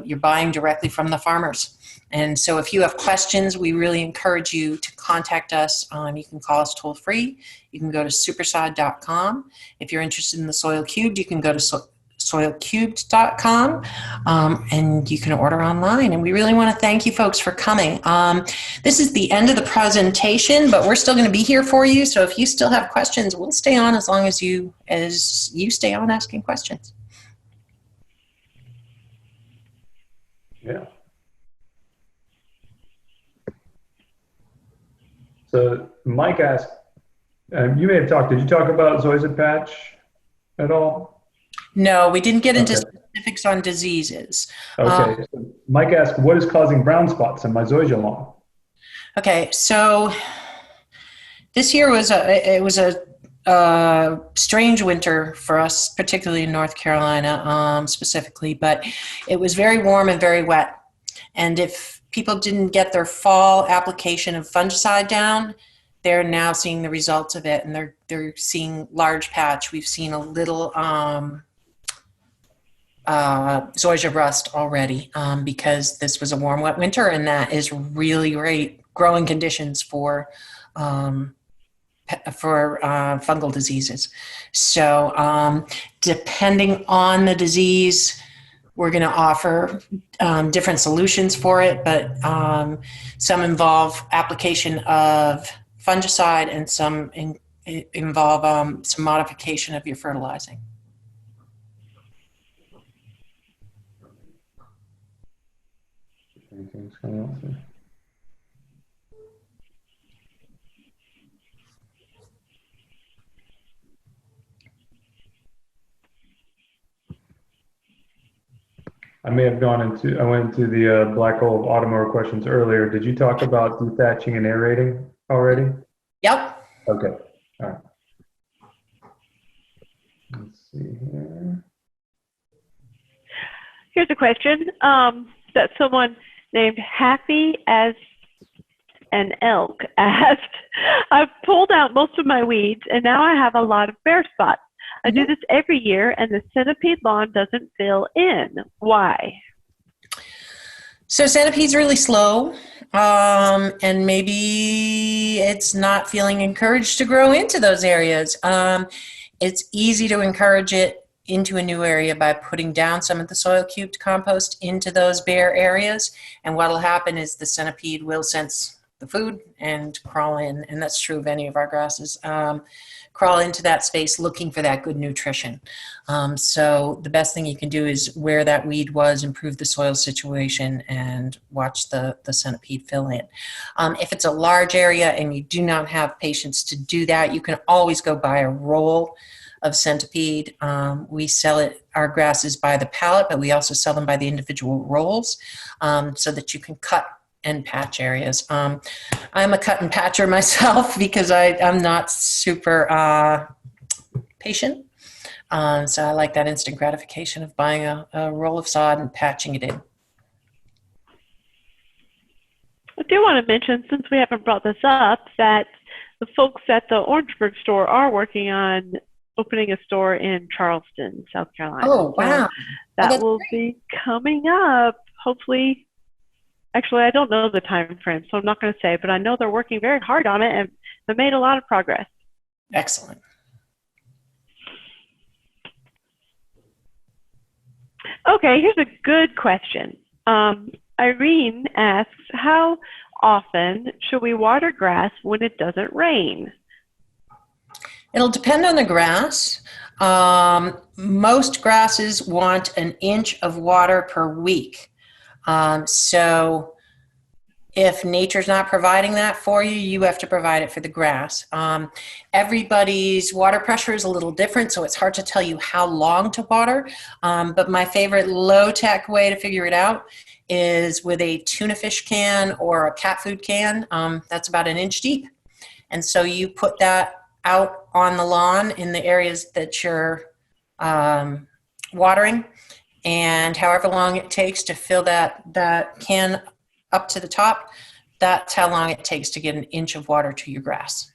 Speaker 1: You're buying directly from the farmers. And so if you have questions, we really encourage you to contact us. You can call us toll free. You can go to Super-Sod.com. If you're interested in the Soil Cubed, you can go to soilcubed.com, and you can order online. And we really want to thank you folks for coming. This is the end of the presentation, but we're still going to be here for you. So if you still have questions, we'll stay on as long as you stay on asking questions.
Speaker 3: Yeah. So Mike asked, you may have talked, did you talk about zoysia patch at all?
Speaker 1: No, we didn't get into specifics on diseases.
Speaker 3: Okay. So Mike asked, what is causing brown spots in my zoysia lawn?
Speaker 1: Okay, so this year was a strange winter for us, particularly in North Carolina, specifically, but it was very warm and very wet. And if people didn't get their fall application of fungicide down, they're now seeing the results of it, and they're seeing large patch. We've seen a little zoysia rust already because this was a warm, wet winter, and that is really great growing conditions for fungal diseases. So depending on the disease, we're going to offer different solutions for it, but some involve application of fungicide and some involve some modification of your fertilizing.
Speaker 3: Anything's going on there? I may have I went into the black hole of automower questions earlier. Did you talk about dethatching and aerating already?
Speaker 1: Yep.
Speaker 3: Okay, all right. Let's see here.
Speaker 2: Here's a question that someone named Happy as an Elk asked. I've pulled out most of my weeds, and now I have a lot of bare spots. I do this every year, and the centipede lawn doesn't fill in. Why?
Speaker 1: So centipede's really slow, and maybe it's not feeling encouraged to grow into those areas. It's easy to encourage it into a new area by putting down some of the soil cubed compost into those bare areas, and what will happen is the centipede will sense the food and crawl in, and that's true of any of our grasses. Crawl into that space looking for that good nutrition. So the best thing you can do is where that weed was, improve the soil situation, and watch the centipede fill in. If it's a large area and you do not have patience to do that, you can always go buy a roll of centipede. We sell our grasses by the pallet, but we also sell them by the individual rolls so that you can cut and patch areas. I'm a cut and patcher myself because I'm not super patient. So I like that instant gratification of buying a roll of sod and patching it in.
Speaker 2: I do want to mention, since we haven't brought this up, that the folks at the Orangeburg store are working on opening a store in Charleston, South Carolina.
Speaker 1: Oh, wow.
Speaker 2: So that will be coming up, hopefully. Actually, I don't know the time frame, so I'm not going to say, but I know they're working very hard on it and have made a lot of progress.
Speaker 1: Excellent.
Speaker 2: Okay, here's a good question. Irene asks, how often should we water grass when it doesn't rain?
Speaker 1: It'll depend on the grass. Most grasses want an inch of water per week. So if nature's not providing that for you, you have to provide it for the grass. Everybody's water pressure is a little different, so it's hard to tell you how long to water. But my favorite low-tech way to figure it out is with a tuna fish can or a cat food can. That's about an inch deep. And so you put that out on the lawn in the areas that you're watering, and however long it takes to fill that can up to the top, that's how long it takes to get an inch of water to your grass.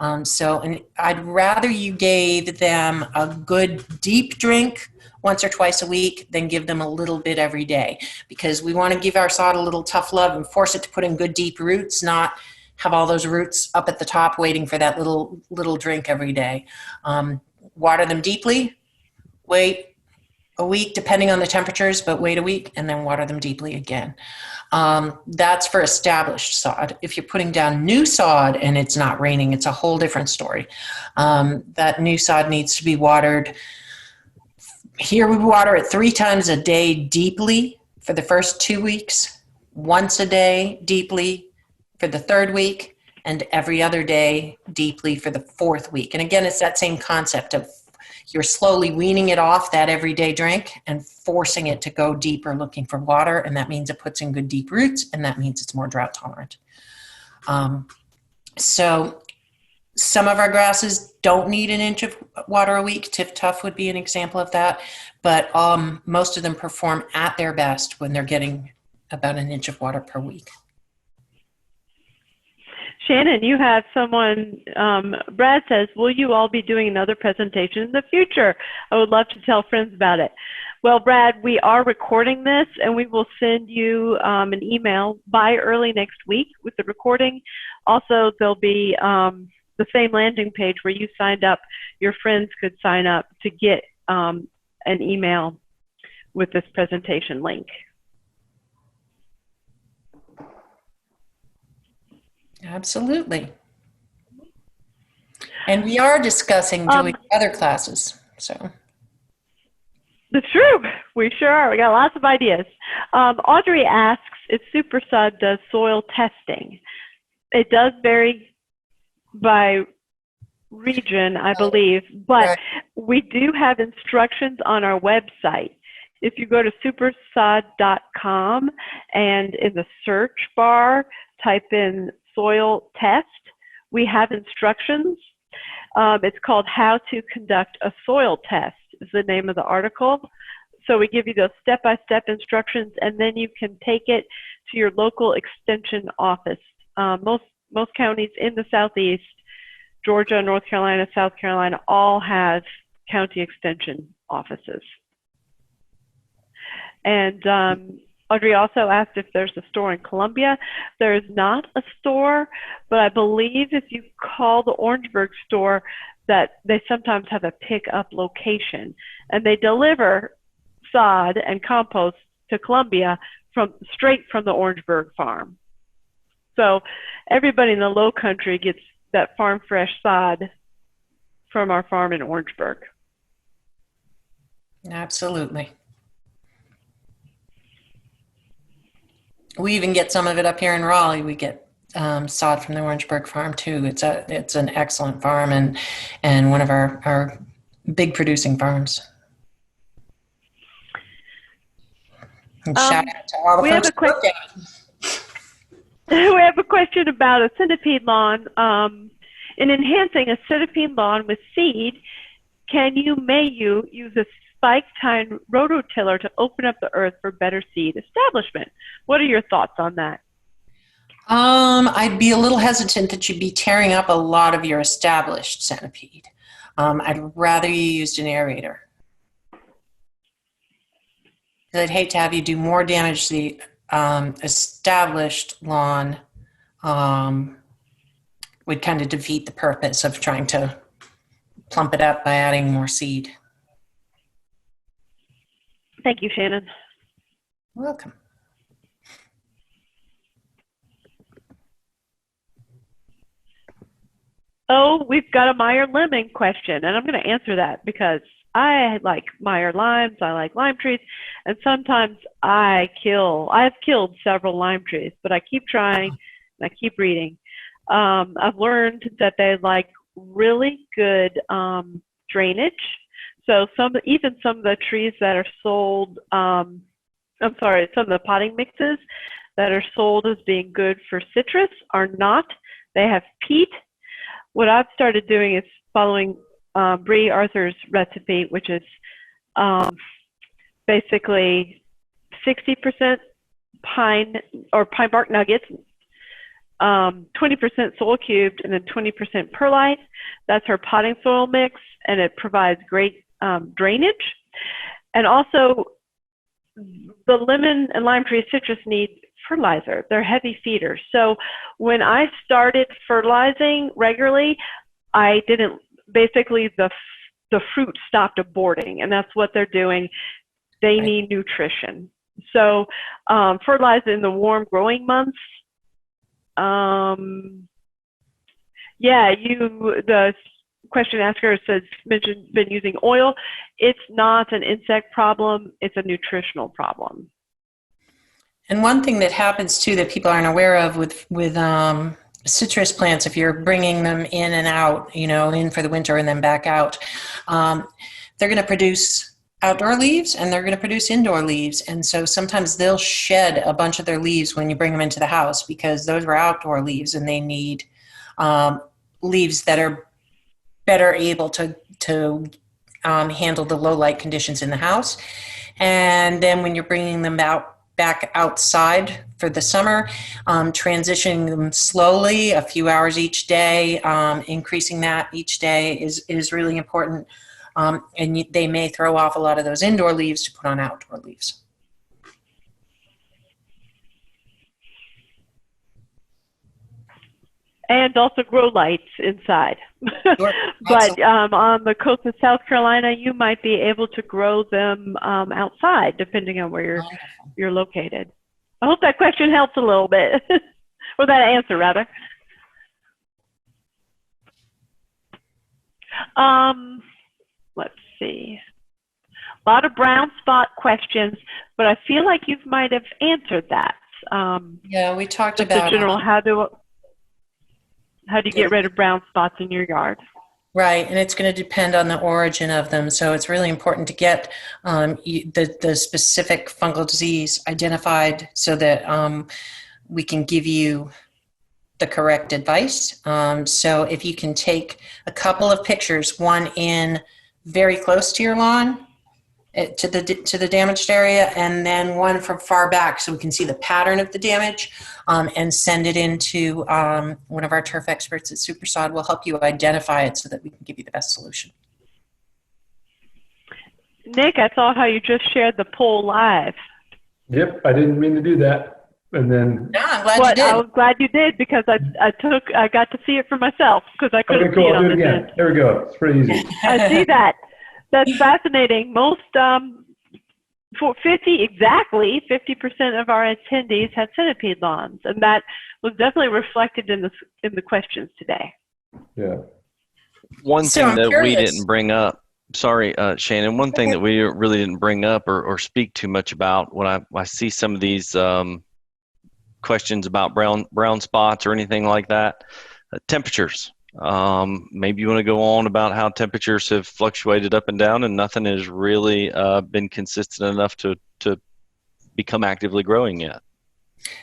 Speaker 1: And I'd rather you gave them a good deep drink once or twice a week than give them a little bit every day, because we want to give our sod a little tough love and force it to put in good deep roots, not have all those roots up at the top waiting for that little drink every day. Water them deeply, wait a week depending on the temperatures, but wait a week and then water them deeply again. That's for established sod. If you're putting down new sod and it's not raining, it's a whole different story. That new sod needs to be watered. Here we water it 3 times a day deeply for the first 2 weeks, once a day deeply for the 3rd week, and every other day deeply for the 4th week. And again, it's that same concept of you're slowly weaning it off that everyday drink and forcing it to go deeper looking for water, and that means it puts in good deep roots, and that means it's more drought tolerant. So some of our grasses don't need an inch of water a week. Tiff Tuff would be an example of that, but most of them perform at their best when they're getting about an inch of water per week.
Speaker 2: Shannon, you have someone, Brad says, will you all be doing another presentation in the future? I would love to tell friends about it. Well, Brad, we are recording this, and we will send you an email by early next week with the recording. Also, there'll be the same landing page where you signed up. Your friends could sign up to get an email with this presentation link.
Speaker 1: Absolutely. And we are discussing doing other classes, so.
Speaker 2: That's true. We sure are. We got lots of ideas. Audrey asks if Super-Sod does soil testing. It does vary by region, I believe, but we do have instructions on our website. If you go to supersod.com and in the search bar, type in soil test, we have instructions. It's called How to Conduct a Soil Test is the name of the article. So we give you those step-by-step instructions, and then you can take it to your local extension office. Most counties in the Southeast, Georgia, North Carolina, South Carolina, all have county extension offices. And Audrey also asked if there's a store in Columbia. There is not a store, but I believe if you call the Orangeburg store, that they sometimes have a pickup location, and they deliver sod and compost to Columbia straight from the Orangeburg farm. So everybody in the Low Country gets that farm fresh sod from our farm in Orangeburg.
Speaker 1: Absolutely. We even get some of it up here in Raleigh. We get sod from the Orangeburg farm too. It's an excellent farm and one of our big producing farms. And shout out to all the folks who work at it.
Speaker 2: We have a question about a centipede lawn. In enhancing a centipede lawn with seed, may you use a spike-tine rototiller to open up the earth for better seed establishment? What are your thoughts on that?
Speaker 1: I'd be a little hesitant that you'd be tearing up a lot of your established centipede. I'd rather you used an aerator. I'd hate to have you do more damage to the established lawn. Would kind of defeat the purpose of trying to plump it up by adding more seed.
Speaker 2: Thank you, Shannon.
Speaker 1: You're welcome.
Speaker 2: Oh, we've got a Meyer-Lemming question, and I'm going to answer that because I like Meyer limes, I like lime trees, and sometimes I've killed several lime trees, but I keep trying and I keep reading. I've learned that they like really good drainage. So even some of the trees that are sold, some of the potting mixes that are sold as being good for citrus are not. They have peat. What I've started doing is following Bree Arthur's recipe, which is basically 60% pine or pine bark nuggets, 20% soil cubed, and then 20% perlite. That's her potting soil mix, and it provides great drainage. And also, the lemon and lime tree citrus need fertilizer. They're heavy feeders. So when I started fertilizing regularly, I didn't, basically the fruit stopped aborting, and that's what they're doing. They need nutrition. So fertilize in the warm growing months. The question asker says, been using oil. It's not an insect problem, it's a nutritional problem.
Speaker 1: And one thing that happens too that people aren't aware of with citrus plants, if you're bringing them in and out, in for the winter and then back out, they're going to produce outdoor leaves and they're going to produce indoor leaves. And so sometimes they'll shed a bunch of their leaves when you bring them into the house because those were outdoor leaves and they need leaves that are better able to handle the low light conditions in the house. And then when you're bringing them back outside for the summer, transitioning them slowly, a few hours each day, increasing that each day is really important. And they may throw off a lot of those indoor leaves to put on outdoor leaves.
Speaker 2: And also grow lights inside.
Speaker 1: Sure,
Speaker 2: but on the coast of South Carolina, you might be able to grow them outside, depending on where you're located. I hope that question helps a little bit, or that answer, rather. Let's see. A lot of brown spot questions, but I feel like you might have answered that.
Speaker 1: Yeah, we talked
Speaker 2: just
Speaker 1: about
Speaker 2: in general, how do you get rid of brown spots in your yard?
Speaker 1: Right, and it's going to depend on the origin of them. So it's really important to get the specific fungal disease identified so that we can give you the correct advice. So if you can take a couple of pictures, one in very close to your lawn, to the damaged area, and then one from far back so we can see the pattern of the damage, and send it into one of our turf experts at Super-Sod. Will help you identify it so that we can give you the best solution.
Speaker 2: Nick, I saw how you just shared the poll live.
Speaker 3: Yep, I didn't mean to do that. And then
Speaker 1: I'm glad you did.
Speaker 2: I was glad you did because I got to see it for myself because I couldn't see it on this end.
Speaker 3: There we go. It's pretty easy.
Speaker 2: I see that. That's fascinating. Most, for 50% of our attendees had centipede lawns, and that was definitely reflected in the questions today.
Speaker 3: Yeah.
Speaker 4: One thing that we didn't bring up, sorry, Shannon, one thing that we really didn't bring up or speak too much about when I see some of these questions about brown spots or anything like that, temperatures. Maybe you want to go on about how temperatures have fluctuated up and down and nothing has really been consistent enough to become actively growing yet.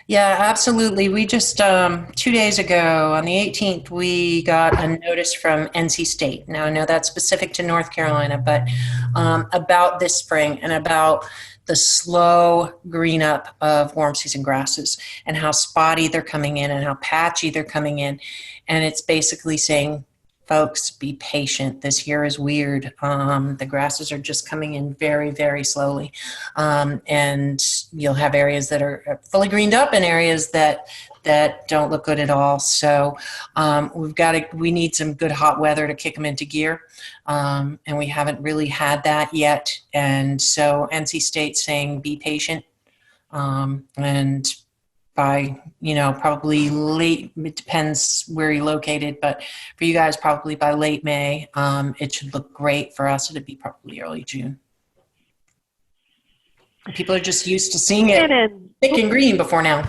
Speaker 1: Yeah, absolutely. We just 2 days ago on the 18th, we got a notice from NC State. Now I know that's specific to North Carolina, but about this spring and about the slow green up of warm season grasses and how spotty they're coming in and how patchy they're coming in. And it's basically saying, folks, be patient. This year is weird. The grasses are just coming in very, very slowly. And you'll have areas that are fully greened up and areas that don't look good at all. So we need some good hot weather to kick them into gear. And we haven't really had that yet. And so NC State's saying, be patient. And by, probably late, it depends where you're located, but for you guys, probably by late May, it should look great. For us, it'd be probably early June. People are just used to seeing it thick and green before now.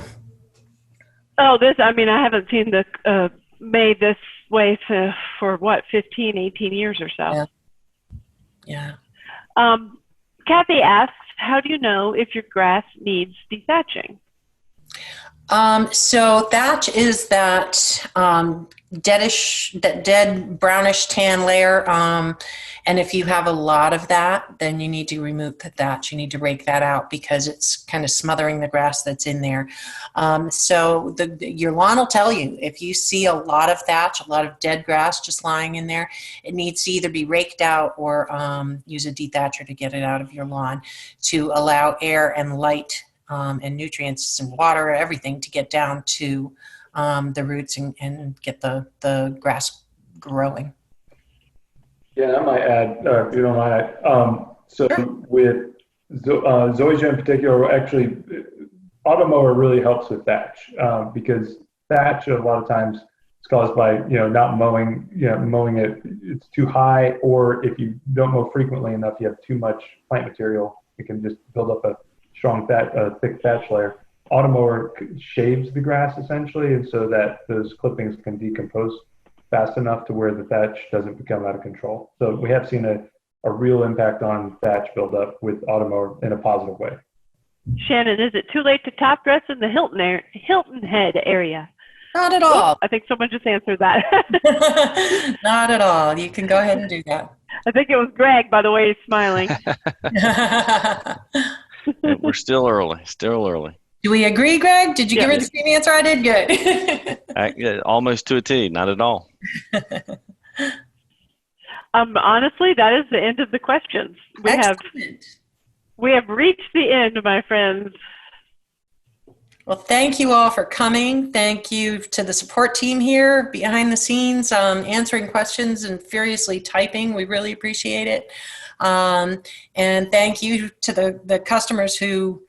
Speaker 2: Oh, I haven't seen the May this way for what, 15, 18 years or so.
Speaker 1: Yeah.
Speaker 2: Kathy asks, how do you know if your grass needs dethatching?
Speaker 1: So thatch is that that dead brownish tan layer. And if you have a lot of that, then you need to remove the thatch. You need to rake that out because it's kind of smothering the grass that's in there. So your lawn will tell you if you see a lot of thatch, a lot of dead grass just lying in there, it needs to either be raked out or use a dethatcher to get it out of your lawn to allow air and light and nutrients and water, everything to get down to the roots and get the grass growing.
Speaker 3: Yeah, I might add, if you don't mind. So with zoysia in particular, actually, automower really helps with thatch because thatch a lot of times is caused by not mowing, mowing it's too high, or if you don't mow frequently enough, you have too much plant material. It can just build up a strong thick thatch layer. Automower shaves the grass essentially, and so that those clippings can decompose fast enough to where the thatch doesn't become out of control. So we have seen a real impact on thatch buildup with automower in a positive way.
Speaker 2: Shannon, is it too late to top dress in the Hilton Head area?
Speaker 1: Not at all.
Speaker 2: Oops, I think someone just answered that.
Speaker 1: Not at all. You can go ahead and do that.
Speaker 2: I think it was Greg, by the way he's smiling.
Speaker 4: We're still early. Still early.
Speaker 1: Do we agree, Greg? Did you give her the same answer I did? Good.
Speaker 4: Almost to a T. Not at all.
Speaker 2: Honestly, that is the end of the questions. We have reached the end, my friends.
Speaker 1: Well, thank you all for coming. Thank you to the support team here behind the scenes, answering questions and furiously typing. We really appreciate it. And thank you to the customers who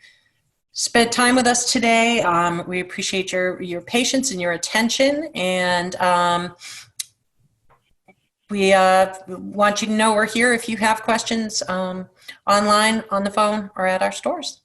Speaker 1: spent time with us today. We appreciate your patience and your attention. And we want you to know we're here if you have questions online, on the phone, or at our stores.